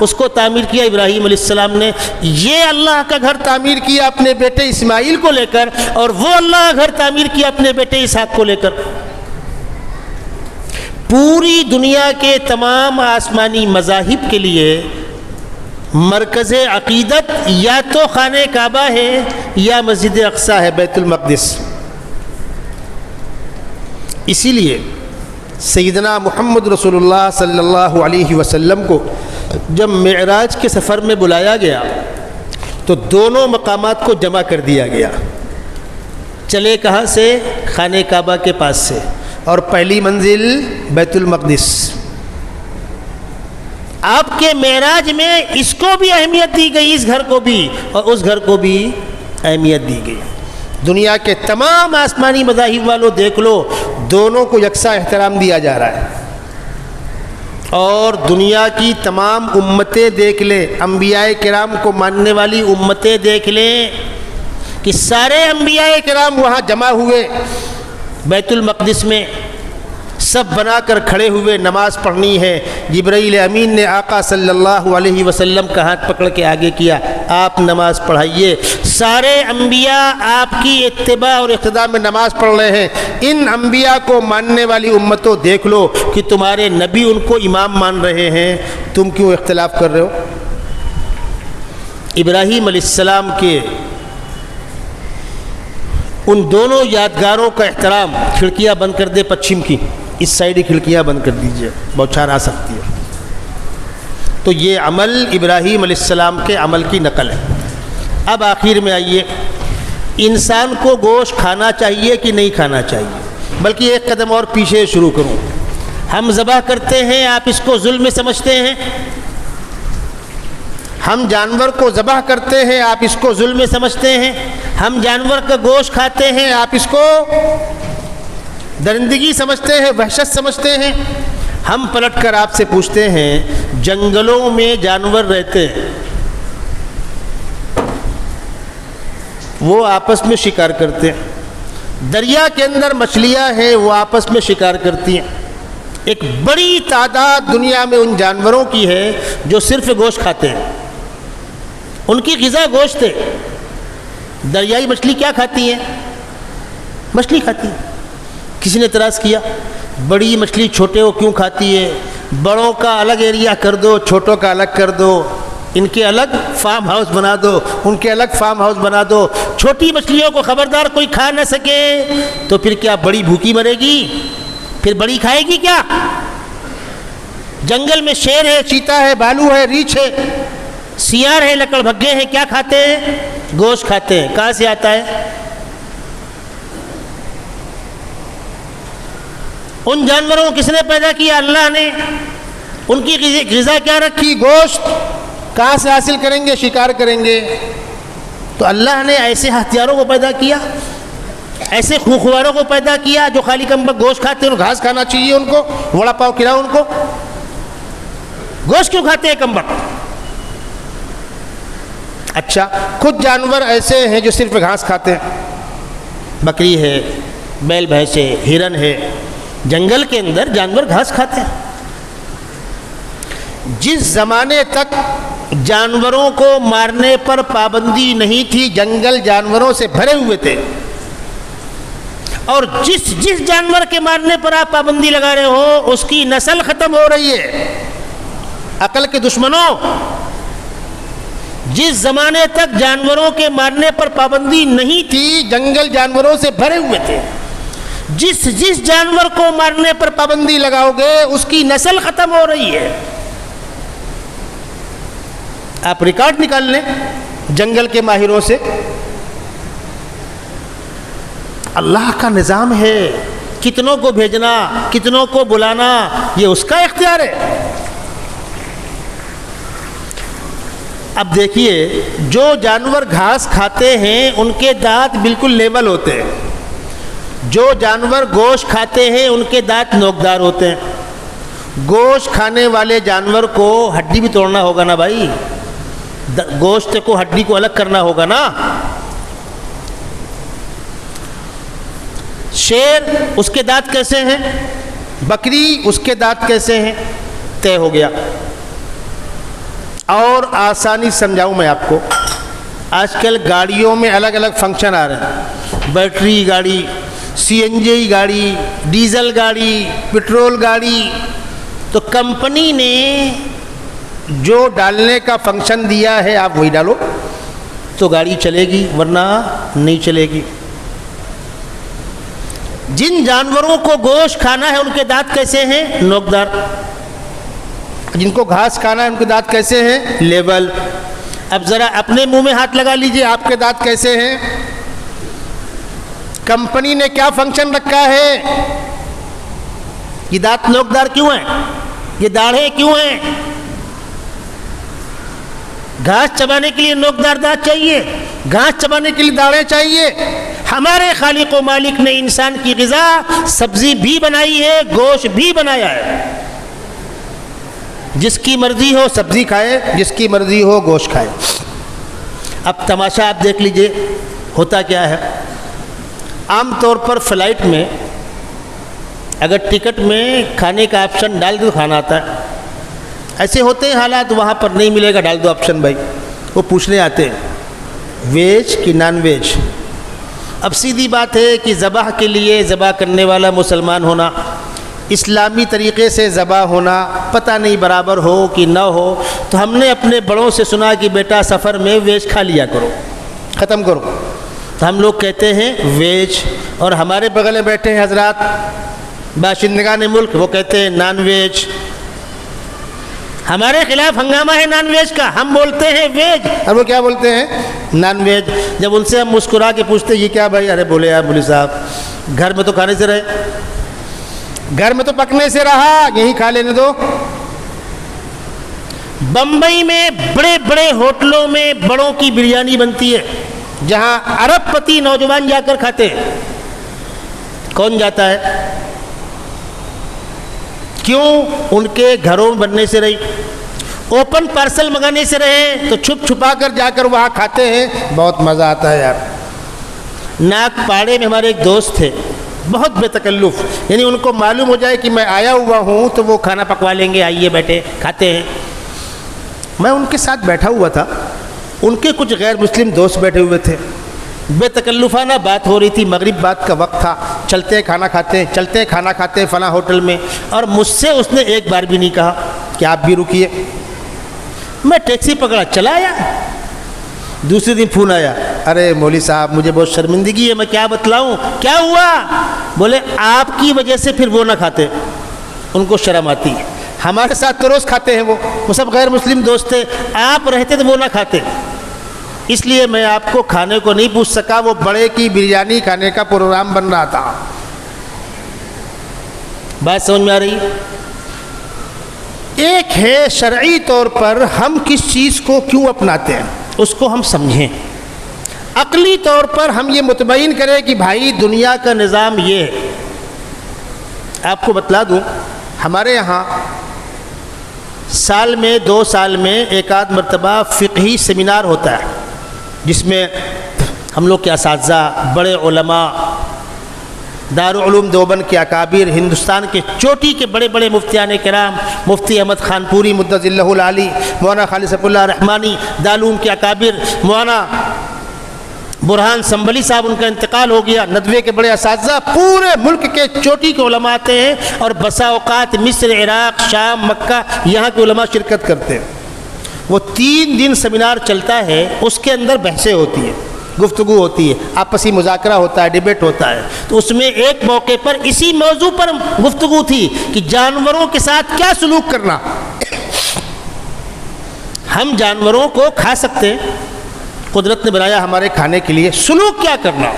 اس کو تعمیر کیا ابراہیم علیہ السلام نے۔ یہ اللہ کا گھر تعمیر کیا اپنے بیٹے اسماعیل کو لے کر، اور وہ اللہ کا گھر تعمیر کیا اپنے بیٹے اسحاق کو لے کر۔ پوری دنیا کے تمام آسمانی مذاہب کے لیے مرکز عقیدت یا تو خانہ کعبہ ہے یا مسجد اقصیٰ ہے، بیت المقدس۔ اسی لیے سیدنا محمد رسول اللہ صلی اللہ علیہ وسلم کو جب معراج کے سفر میں بلایا گیا تو دونوں مقامات کو جمع کر دیا گیا۔ چلے کہاں سے؟ خانہ کعبہ کے پاس سے، اور پہلی منزل بیت المقدس۔ آپ کے معراج میں اس کو بھی اہمیت دی گئی، اس گھر کو بھی، اور اس گھر کو بھی اہمیت دی گئی۔ دنیا کے تمام آسمانی مذاہب والوں دیکھ لو، دونوں کو یکساں احترام دیا جا رہا ہے۔ اور دنیا کی تمام امتیں دیکھ لیں، انبیاء کرام کو ماننے والی امتیں دیکھ لیں کہ سارے انبیاء کرام وہاں جمع ہوئے بیت المقدس میں، سب بنا کر کھڑے ہوئے، نماز پڑھنی ہے۔ جبرائیل امین نے آقا صلی اللہ علیہ وسلم کا ہاتھ پکڑ کے آگے کیا، آپ نماز پڑھائیے۔ سارے انبیاء آپ کی اتباع اور اقتداء میں نماز پڑھ رہے ہیں۔ ان انبیاء کو ماننے والی امتوں دیکھ لو کہ تمہارے نبی ان کو امام مان رہے ہیں، تم کیوں اختلاف کر رہے ہو؟ ابراہیم علیہ السلام کے ان دونوں یادگاروں کا احترام۔ کھڑکیاں بند کر دے پچھم کی، اس سائڈ ہی کھڑکیاں بند کر دیجئے، بوچھار آ سکتی ہے۔ تو یہ عمل ابراہیم علیہ السلام کے عمل کی نقل ہے۔ اب آخر میں آئیے، انسان کو گوشت کھانا چاہیے کہ نہیں کھانا چاہیے؟ بلکہ ایک قدم اور پیچھے شروع کروں۔ ہم ذبح کرتے ہیں، آپ اس کو ظلم سمجھتے ہیں؟ ہم جانور کو ذبح کرتے ہیں، آپ اس کو ظلم سمجھتے ہیں؟ ہم جانور کا گوشت کھاتے ہیں، آپ اس کو درندگی سمجھتے ہیں، وحشت سمجھتے ہیں؟ ہم پلٹ کر آپ سے پوچھتے ہیں، جنگلوں میں جانور رہتے ہیں، وہ آپس میں شکار کرتے ہیں۔ دریا کے اندر مچھلیاں ہیں، وہ آپس میں شکار کرتی ہیں۔ ایک بڑی تعداد دنیا میں ان جانوروں کی ہے جو صرف گوشت کھاتے ہیں، ان کی غذا گوشت ہے۔ دریائی مچھلی کیا کھاتی ہے؟ مچھلی کھاتی ہے۔ کسی نے اعتراض کیا بڑی مچھلی چھوٹے کو کیوں کھاتی ہے؟ بڑوں کا الگ ایریا کر دو، چھوٹوں کا الگ کر دو، ان کے الگ فارم ہاؤس بنا دو، ان کے الگ فارم ہاؤس بنا دو، چھوٹی مچھلیوں کو خبردار کوئی کھا نہ سکے، تو پھر کیا بڑی بھوکی مرے گی؟ پھر بڑی کھائے گی کیا؟ جنگل میں شیر ہے، چیتا ہے، بھالو ہے، ریچھ ہے، سیار ہے، لکڑ بھگے ہیں، کیا کھاتے ہیں؟ گوشت کھاتے ہیں۔ کہاں سے آتا ہے؟ ان جانوروں کو کس نے پیدا کیا؟ اللہ نے۔ ان کی غذا کیا رکھی؟ گوشت۔ کہاں سے حاصل کریں گے؟ شکار کریں گے۔ تو اللہ نے ایسے ہتھیاروں کو پیدا کیا، ایسے خوخواروں کو پیدا کیا جو خالی کم بخت گوشت کھاتے ہیں، گھاس کھانا چاہیے ان کو، وڑا پاؤ کھلاؤ ان کو۔ گوشت کیوں کھاتے ہیں کم بخت؟ اچھا، کچھ جانور ایسے ہیں جو صرف گھاس کھاتے ہیں، بکری ہے، بیل بھینس ہے، ہرن ہے۔ جنگل کے اندر جانور گھاس کھاتے ہیں۔ جس زمانے تک جانوروں کو مارنے پر پابندی نہیں تھی، جنگل جانوروں سے بھرے ہوئے تھے، اور جس جانور کے مارنے پر آپ پابندی لگا رہے ہو اس کی نسل ختم ہو رہی ہے۔ عقل کے دشمنوں، جس زمانے تک جانوروں کے مارنے پر پابندی نہیں تھی، جنگل جانوروں سے بھرے ہوئے تھے، جس جانور کو مارنے پر پابندی لگاؤ گے اس کی نسل ختم ہو رہی ہے۔ آپ ریکارڈ نکال لیں جنگل کے ماہروں سے، اللہ کا نظام ہے، کتنوں کو بھیجنا، کتنوں کو بلانا، یہ اس کا اختیار ہے۔ اب دیکھیے، جو جانور گھاس کھاتے ہیں ان کے دانت بالکل لیول ہوتے ہیں، جو جانور گوشت کھاتے ہیں ان کے دانت نوکدار ہوتے ہیں۔ گوشت کھانے والے جانور کو ہڈی بھی توڑنا ہوگا نا بھائی، گوشت کو ہڈی کو الگ کرنا ہوگا نا۔ شیر، اس کے دانت کیسے ہیں؟ بکری، اس کے دانت کیسے ہیں؟ طے ہو گیا۔ اور آسانی سمجھاؤں میں آپ کو، آج کل گاڑیوں میں الگ الگ فنکشن آ رہے ہیں، بیٹری گاڑی، سی این جی گاڑی، ڈیزل گاڑی، پٹرول گاڑی۔ تو کمپنی نے جو ڈالنے کا فنکشن دیا ہے آپ وہی ڈالو تو گاڑی چلے گی، ورنہ نہیں چلے گی۔ جن جانوروں کو گوشت کھانا ہے ان کے دانت کیسے ہیں؟ نوکدار۔ جن کو گھاس کھانا ہے ان کے دانت کیسے ہیں؟ لیول۔ اب ذرا اپنے منہ میں ہاتھ لگا لیجئے، آپ کے دانت کیسے ہیں؟ کمپنی نے کیا فنکشن رکھا ہے؟ یہ دانت نوکدار کیوں ہیں؟ یہ داڑھیں کیوں ہیں؟ گھاس چبانے کے لیے نوکدار دانت چاہیے، گھاس چبانے کے لیے داڑھیں چاہیے۔ ہمارے خالق و مالک نے انسان کی غذا سبزی بھی بنائی ہے، گوشت بھی بنایا ہے۔ جس کی مرضی ہو سبزی کھائے، جس کی مرضی ہو گوشت کھائے۔ اب تماشا آپ دیکھ لیجئے ہوتا کیا ہے۔ عام طور پر فلائٹ میں اگر ٹکٹ میں کھانے کا آپشن ڈال دو کھانا آتا ہے، ایسے ہوتے ہیں حالات وہاں پر نہیں ملے گا ڈال دو آپشن بھائی، وہ پوچھنے آتے ہیں ویج کہ نان ویج۔ اب سیدھی بات ہے کہ ذبح کے لیے ذبح کرنے والا مسلمان ہونا، اسلامی طریقے سے ذبح ہونا پتہ نہیں برابر ہو کہ نہ ہو، تو ہم نے اپنے بڑوں سے سنا کہ بیٹا سفر میں ویج کھا لیا کرو، ختم کرو، تو ہم لوگ کہتے ہیں ویج، اور ہمارے بغل میں بیٹھے ہیں حضرات باشندگان ملک، وہ کہتے ہیں نان ویج۔ ہمارے خلاف ہنگامہ ہے نان ویج کا، ہم بولتے ہیں ویج اور وہ کیا بولتے ہیں؟ Non veg. جب ان سے ہم مسکرا کے پوچھتے یہ کیا بھائی؟ ارے بولے یار مولوی صاحب گھر میں تو کھانے سے رہے، گھر میں تو پکنے سے رہا، یہی کھا لینے دو۔ بمبئی میں بڑے بڑے ہوٹلوں میں بڑوں کی بریانی بنتی ہے، جہاں ارب پتی نوجوان جا کر کھاتے ہیں۔ کون جاتا ہے؟ کیوں؟ ان کے گھروں میں بننے سے رہی، اوپن پارسل منگانے سے رہے، تو چھپ چھپا کر جا کر وہاں کھاتے ہیں، بہت مزہ آتا ہے یار۔ ناگ پاڑے میں ہمارے ایک دوست تھے، بہت بے تکلف، یعنی ان کو معلوم ہو جائے کہ میں آیا ہوا ہوں تو وہ کھانا پکوا لیں گے، آئیے بیٹھے کھاتے ہیں۔ میں ان کے ساتھ بیٹھا ہوا تھا، ان کے کچھ غیر مسلم دوست بیٹھے ہوئے تھے، بے تکلفانہ بات ہو رہی تھی، مغرب بعد کا وقت تھا، چلتے ہیں کھانا کھاتے ہیں، چلتے ہیں کھانا کھاتے ہیں فلاں ہوٹل میں، اور مجھ سے اس نے ایک بار بھی نہیں کہا کہ آپ بھی رکیے۔ میں ٹیکسی پکڑا چلا آیا۔ دوسرے دن فون آیا، ارے مولوی صاحب مجھے بہت شرمندگی ہے، میں کیا بتلاؤں، کیا ہوا؟ بولے آپ کی وجہ سے پھر وہ نہ کھاتے، ان کو شرم آتی ہے، ہمارے ساتھ تو روز کھاتے ہیں، وہ سب غیر مسلم دوست تھے، آپ رہتے تو وہ نہ کھاتے، اس لیے میں آپ کو کھانے کو نہیں پوچھ سکا، وہ بڑے کی بریانی کھانے کا پروگرام بن رہا تھا۔ بات سمجھ میں آ رہی؟ ایک ہے شرعی طور پر ہم کس چیز کو کیوں اپناتے ہیں، اس کو ہم سمجھیں۔ عقلی طور پر ہم یہ مطمئن کریں کہ بھائی دنیا کا نظام یہ ہے۔ آپ کو بتلا دوں، ہمارے یہاں سال میں 2 سال میں ایک آدھ مرتبہ فقہی سیمینار ہوتا ہے، جس میں ہم لوگ کے اساتذہ، بڑے علماء، دارالعلوم دیوبند کے اکابر، ہندوستان کے چوٹی کے بڑے بڑے مفتیان کرام، مفتی احمد خان پوری مدظ اللہ العالی، مولانا خالص اللہ رحمانی، دارالعلوم کے اکابر، مولانا برہان سنبھلی صاحب، ان کا انتقال ہو گیا، ندوے کے بڑے اساتذہ، پورے ملک کے چوٹی کے علماء آتے ہیں، اور بسا اوقات مصر، عراق، شام، مکہ، یہاں کے علماء شرکت کرتے ہیں۔ وہ 3 دن سیمینار چلتا ہے، اس کے اندر بحثیں ہوتی ہیں، گفتگو ہوتی ہے، آپسی مذاکرہ ہوتا ہے، ڈیبیٹ ہوتا ہے۔ تو اس میں ایک موقع پر اسی موضوع پر گفتگو تھی کہ جانوروں کے ساتھ کیا سلوک کرنا۔ ہم جانوروں کو کھا سکتے ہیں، قدرت نے بنایا ہمارے کھانے کے لیے، سلوک کیا کرنا،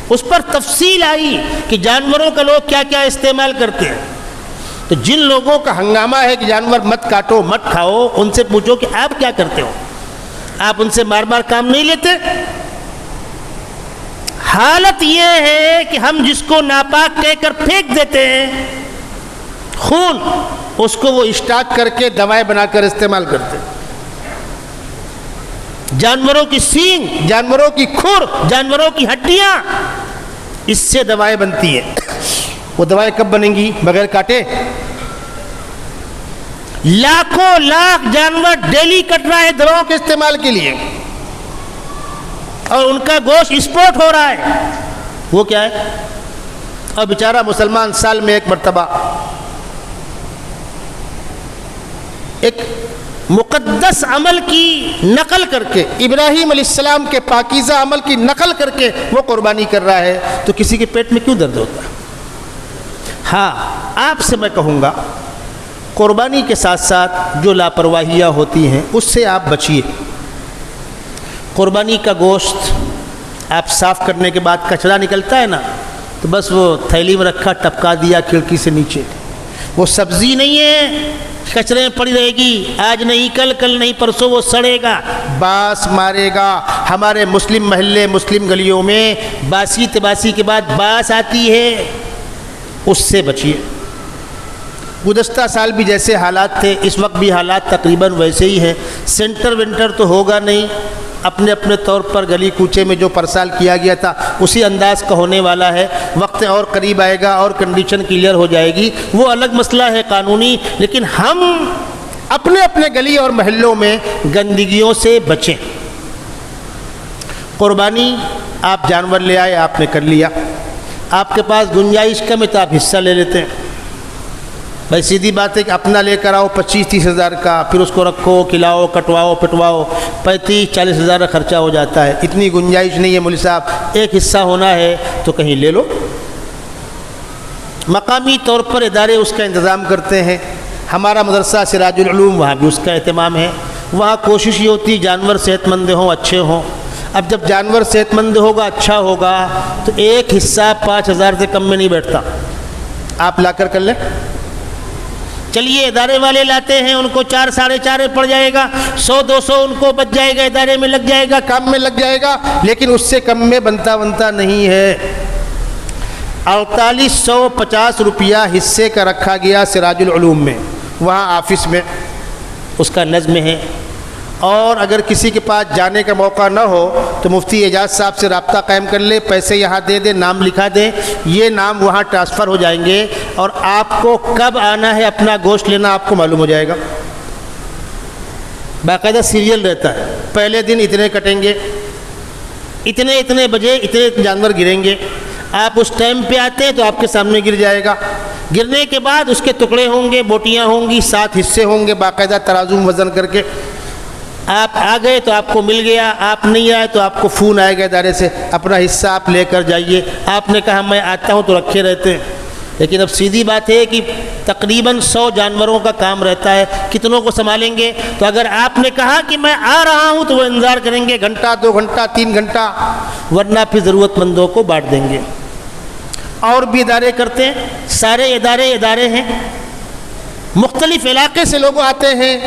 اس پر تفصیل آئی کہ جانوروں کا لوگ کیا کیا استعمال کرتے ہیں۔ تو جن لوگوں کا ہنگامہ ہے کہ جانور مت کاٹو، مت کھاؤ، ان سے پوچھو کہ آپ کیا کرتے ہو، آپ ان سے بار بار کام نہیں لیتے؟ حالت یہ ہے کہ ہم جس کو ناپاک کہہ کر پھینک دیتے ہیں خون، اس کو وہ اسٹاک کر کے دوائیں بنا کر استعمال کرتے ہیں۔ جانوروں کی سینگ، جانوروں کی کھر، جانوروں کی ہڈیاں، اس سے دوائیں بنتی ہیں۔ وہ دوائیں کب بنیں گی؟ بغیر کاٹے؟ لاکھوں لاکھ جانور ڈیلی کٹ رہا ہے دواؤں کے استعمال کے لیے، اور ان کا گوشت ایکسپورٹ ہو رہا ہے۔ وہ کیا ہے؟ اور بیچارہ مسلمان سال میں ایک مرتبہ ایک مقدس عمل کی نقل کر کے، ابراہیم علیہ السلام کے پاکیزہ عمل کی نقل کر کے وہ قربانی کر رہا ہے، تو کسی کے پیٹ میں کیوں درد ہوتا ہے؟ ہاں، آپ سے میں کہوں گا، قربانی کے ساتھ ساتھ جو لاپرواہیاں ہوتی ہیں اس سے آپ بچیے۔ قربانی کا گوشت آپ صاف کرنے کے بعد کچرا نکلتا ہے نا، تو بس وہ تھیلی میں رکھا، ٹپکا دیا کھڑکی سے نیچے، وہ سبزی نہیں ہے، کچرے میں پڑی رہے گی، آج نہیں کل، کل نہیں پرسوں وہ سڑے گا، باس مارے گا۔ ہمارے مسلم محلے، مسلم گلیوں میں باسی تباسی کے بعد باس آتی ہے، اس سے بچیے۔ گزشتہ سال بھی جیسے حالات تھے، اس وقت بھی حالات تقریباً ویسے ہی ہیں۔ سینٹر وینٹر تو ہوگا نہیں، اپنے اپنے طور پر گلی کوچے میں جو پرسال کیا گیا تھا اسی انداز کا ہونے والا ہے۔ وقت اور قریب آئے گا اور کنڈیشن کلیئر ہو جائے گی، وہ الگ مسئلہ ہے قانونی، لیکن ہم اپنے اپنے گلی اور محلوں میں گندگیوں سے بچیں۔ قربانی آپ جانور لے آئے، آپ نے کر لیا، آپ کے پاس گنجائش کم ہے تو آپ حصہ لے لیتے ہیں۔ بھائی سیدھی بات ہے کہ اپنا لے کر آؤ 25-30 ہزار کا، پھر اس کو رکھو، کھلاؤ، کٹواؤ، پٹواؤ، 35-40 ہزار کا خرچہ ہو جاتا ہے۔ اتنی گنجائش نہیں ہے مولوی صاحب، ایک حصہ ہونا ہے تو کہیں لے لو۔ مقامی طور پر ادارے اس کا انتظام کرتے ہیں۔ ہمارا مدرسہ سراج العلوم، وہاں بھی اس کا اہتمام ہے۔ وہاں کوشش یہ ہوتی جانور صحت مند ہوں، اچھے ہوں۔ اب جب جانور صحت مند ہوگا، اچھا ہوگا، تو ایک حصہ 5,000 سے کم میں نہیں بیٹھتا، آپ لا کر لیں۔ چلیے ادارے والے لاتے ہیں، ان کو 4-4.5 پڑ جائے گا، 100-200 ان کو بچ جائے گا، ادارے میں لگ جائے گا، کام میں لگ جائے گا، لیکن اس سے کم میں بنتا نہیں ہے۔ 4850 روپیہ حصے کا رکھا گیا سراج العلوم میں، وہاں آفس میں اس کا نظم ہے۔ اور اگر کسی کے پاس جانے کا موقع نہ ہو تو مفتی اعجاز صاحب سے رابطہ قائم کر لے، پیسے یہاں دے دیں، نام لکھا دیں، یہ نام وہاں ٹرانسفر ہو جائیں گے اور آپ کو کب آنا ہے اپنا گوشت لینا آپ کو معلوم ہو جائے گا۔ باقاعدہ سیریل رہتا ہے، پہلے دن اتنے کٹیں گے، اتنے بجے اتنے جانور گریں گے، آپ اس ٹائم پہ آتے ہیں تو آپ کے سامنے گر جائے گا، گرنے کے بعد اس کے ٹکڑے ہوں گے، بوٹیاں ہوں گی، 7 حصے ہوں گے باقاعدہ ترازو میں وزن کر کے، آپ آ گئے تو آپ کو مل گیا، آپ نہیں آئے تو آپ کو فون آئے گا ادارے سے اپنا حصہ آپ لے کر جائیے، آپ نے کہا میں آتا ہوں تو رکھے رہتے ہیں۔ لیکن اب سیدھی بات ہے کہ تقریباً 100 جانوروں کا کام رہتا ہے، کتنوں کو سنبھالیں گے؟ تو اگر آپ نے کہا کہ میں آ رہا ہوں تو وہ انتظار کریں گے گھنٹہ 2 گھنٹہ 3 گھنٹہ، ورنہ پھر ضرورت مندوں کو بانٹ دیں گے۔ اور بھی ادارے کرتے ہیں، سارے ادارے ہیں، مختلف علاقے سے لوگ آتے ہیں،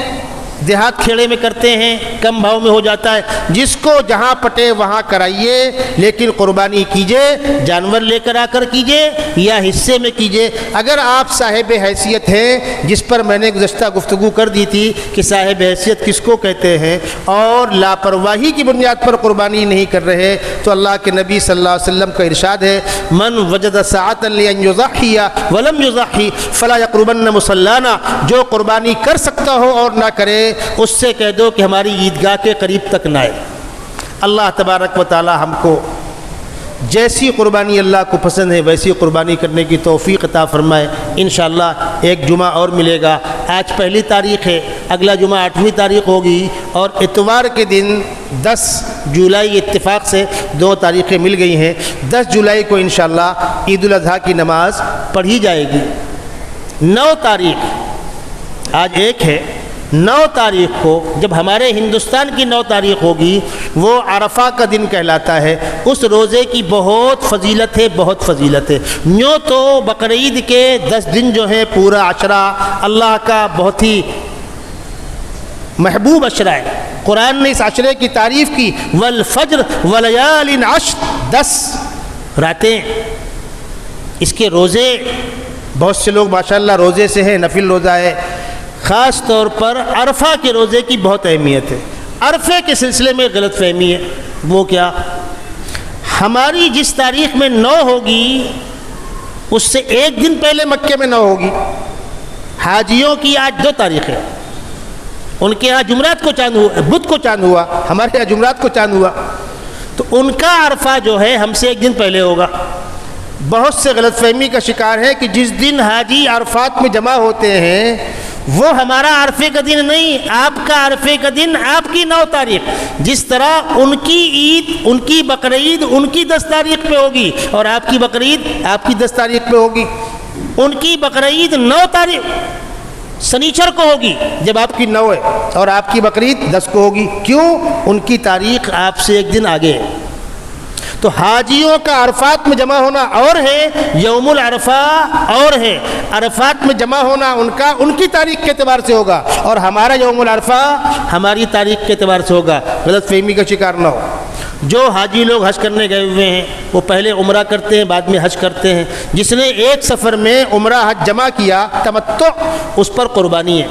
دیہات کھیڑے میں کرتے ہیں، کم بھاؤ میں ہو جاتا ہے، جس کو جہاں پٹے وہاں کرائیے، لیکن قربانی کیجئے، جانور لے کر آ کر کیجئے یا حصے میں کیجئے۔ اگر آپ صاحب حیثیت ہیں، جس پر میں نے گزشتہ گفتگو کر دی تھی کہ صاحب حیثیت کس کو کہتے ہیں، اور لاپرواہی کی بنیاد پر قربانی نہیں کر رہے، تو اللہ کے نبی صلی اللہ علیہ وسلم کا ارشاد ہے من وجد ساعۃ لأن یضحی ولم یضحی فلا یقربن مصلانا، جو قربانی کر سکتا ہو اور نہ کرے اس سے کہہ دو کہ ہماری عیدگاہ کے قریب تک نہ آئے۔ اللہ تبارک و تعالی ہم کو جیسی قربانی اللہ کو پسند ہے ویسی قربانی کرنے کی توفیق عطا فرمائے۔ انشاءاللہ ایک جمعہ اور ملے گا، آج 1 تاریخ ہے، اگلا جمعہ 8ویں تاریخ ہوگی، اور اتوار کے دن 10 جولائی اتفاق سے 2 تاریخیں مل گئی ہیں، 10 جولائی کو انشاءاللہ عید الاضحیٰ کی نماز پڑھی جائے گی۔ 9 تاریخ آج 1 ہے، 9 تاریخ کو جب ہمارے ہندوستان کی 9 تاریخ ہوگی، وہ عرفہ کا دن کہلاتا ہے، اس روزے کی بہت فضیلت ہے، بہت فضیلت ہے۔ یوں تو بقرعید کے 10 دن جو ہیں پورا عشرہ اللہ کا بہت ہی محبوب عشرہ ہے، قرآن نے اس عشرے کی تعریف کی، والفجر ولیال عشر، 10 راتیں، اس کے روزے بہت سے لوگ ماشاءاللہ روزے سے ہیں، نفل روزہ ہے، خاص طور پر عرفہ کے روزے کی بہت اہمیت ہے۔ عرفے کے سلسلے میں غلط فہمی ہے، وہ کیا؟ ہماری جس تاریخ میں 9 ہوگی اس سے 1 دن پہلے مکے میں 9 ہوگی۔ حاجیوں کی آج 2 تاریخ ہے، ان کے ہاں جمعرات کو چاند ہوا، بدھ کو چاند ہوا، ہمارے ہاں جمعرات کو چاند ہوا، تو ان کا عرفہ جو ہے ہم سے 1 دن پہلے ہوگا۔ بہت سے غلط فہمی کا شکار ہے کہ جس دن حاجی عرفات میں جمع ہوتے ہیں وہ ہمارا عرفے کا دن نہیں، آپ کا عرفے کا دن آپ کی 9 تاریخ، جس طرح ان کی عید، ان کی بقرعید ان کی 10 تاریخ پہ ہوگی اور آپ کی بقرعید آپ کی 10 تاریخ پہ ہوگی۔ ان کی بقرعید 9 تاریخ سنیچر کو ہوگی جب آپ کی 9 ہے، اور آپ کی بقرعید 10 کو ہوگی۔ کیوں؟ ان کی تاریخ آپ سے 1 دن آگے ہے۔ تو حاجیوں کا عرفات میں جمع ہونا اور ہے، یوم العرفہ اور ہے، عرفات میں جمع ہونا ان کی تاریخ کے اعتبار سے ہوگا، اور ہمارا یوم العرفہ ہماری تاریخ کے اعتبار سے ہوگا۔ غلط فہمی کا شکار نہ ہو۔ جو حاجی لوگ حج کرنے گئے ہوئے ہیں وہ پہلے عمرہ کرتے ہیں بعد میں حج کرتے ہیں، جس نے ایک سفر میں عمرہ حج جمع کیا تمتع، اس پر قربانی ہے۔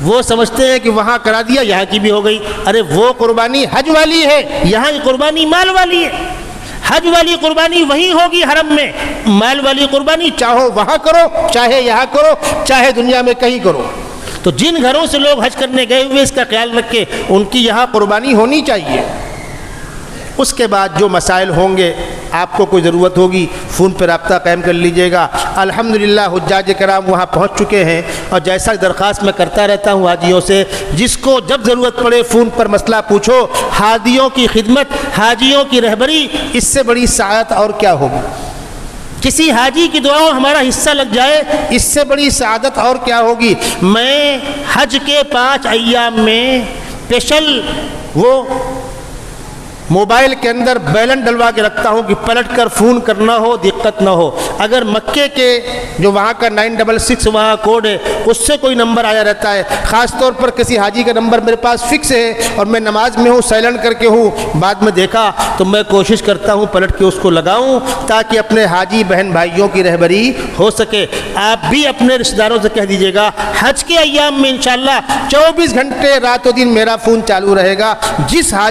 وہ سمجھتے ہیں کہ وہاں کرا دیا یہاں کی بھی ہو گئی، ارے وہ قربانی حج والی ہے، یہاں کی قربانی مال والی ہے۔ حج والی قربانی وہیں ہوگی حرم میں، مال والی قربانی چاہو وہاں کرو، چاہے یہاں کرو، چاہے دنیا میں کہیں کرو۔ تو جن گھروں سے لوگ حج کرنے گئے ہوئے اس کا خیال رکھے، ان کی یہاں قربانی ہونی چاہیے۔ اس کے بعد جو مسائل ہوں گے، آپ کو کوئی ضرورت ہوگی فون پہ رابطہ قائم کر لیجئے گا۔ الحمدللہ حجاج کرام وہاں پہنچ چکے ہیں، اور جیسا درخواست میں کرتا رہتا ہوں حاجیوں سے، جس کو جب ضرورت پڑے فون پر مسئلہ پوچھو۔ حاجیوں کی خدمت، حاجیوں کی رہبری، اس سے بڑی سعادت اور کیا ہوگی؟ کسی حاجی کی دعاؤں ہمارا حصہ لگ جائے، اس سے بڑی سعادت اور کیا ہوگی؟ میں حج کے 5 ایام میں اسپیشل وہ موبائل کے اندر بیلنس ڈلوا کے رکھتا ہوں کہ پلٹ کر فون کرنا ہو دقت نہ ہو. اگر مکے کے جو وہاں کا 966 وہاں کوڈ ہے اس سے کوئی نمبر آیا رہتا ہے, خاص طور پر کسی حاجی کا نمبر میرے پاس فکس ہے اور میں نماز میں ہوں, سائلنٹ کر کے ہوں, بعد میں دیکھا تو میں کوشش کرتا ہوں پلٹ کے اس کو لگاؤں تاکہ اپنے حاجی بہن بھائیوں کی رہبری ہو سکے. آپ بھی اپنے رشتہ داروں سے کہہ دیجیے گا حج کے ایام میں انشاءاللہ 24 گھنٹے رات و دن میرا فون چالو رہے گا. جس حاجی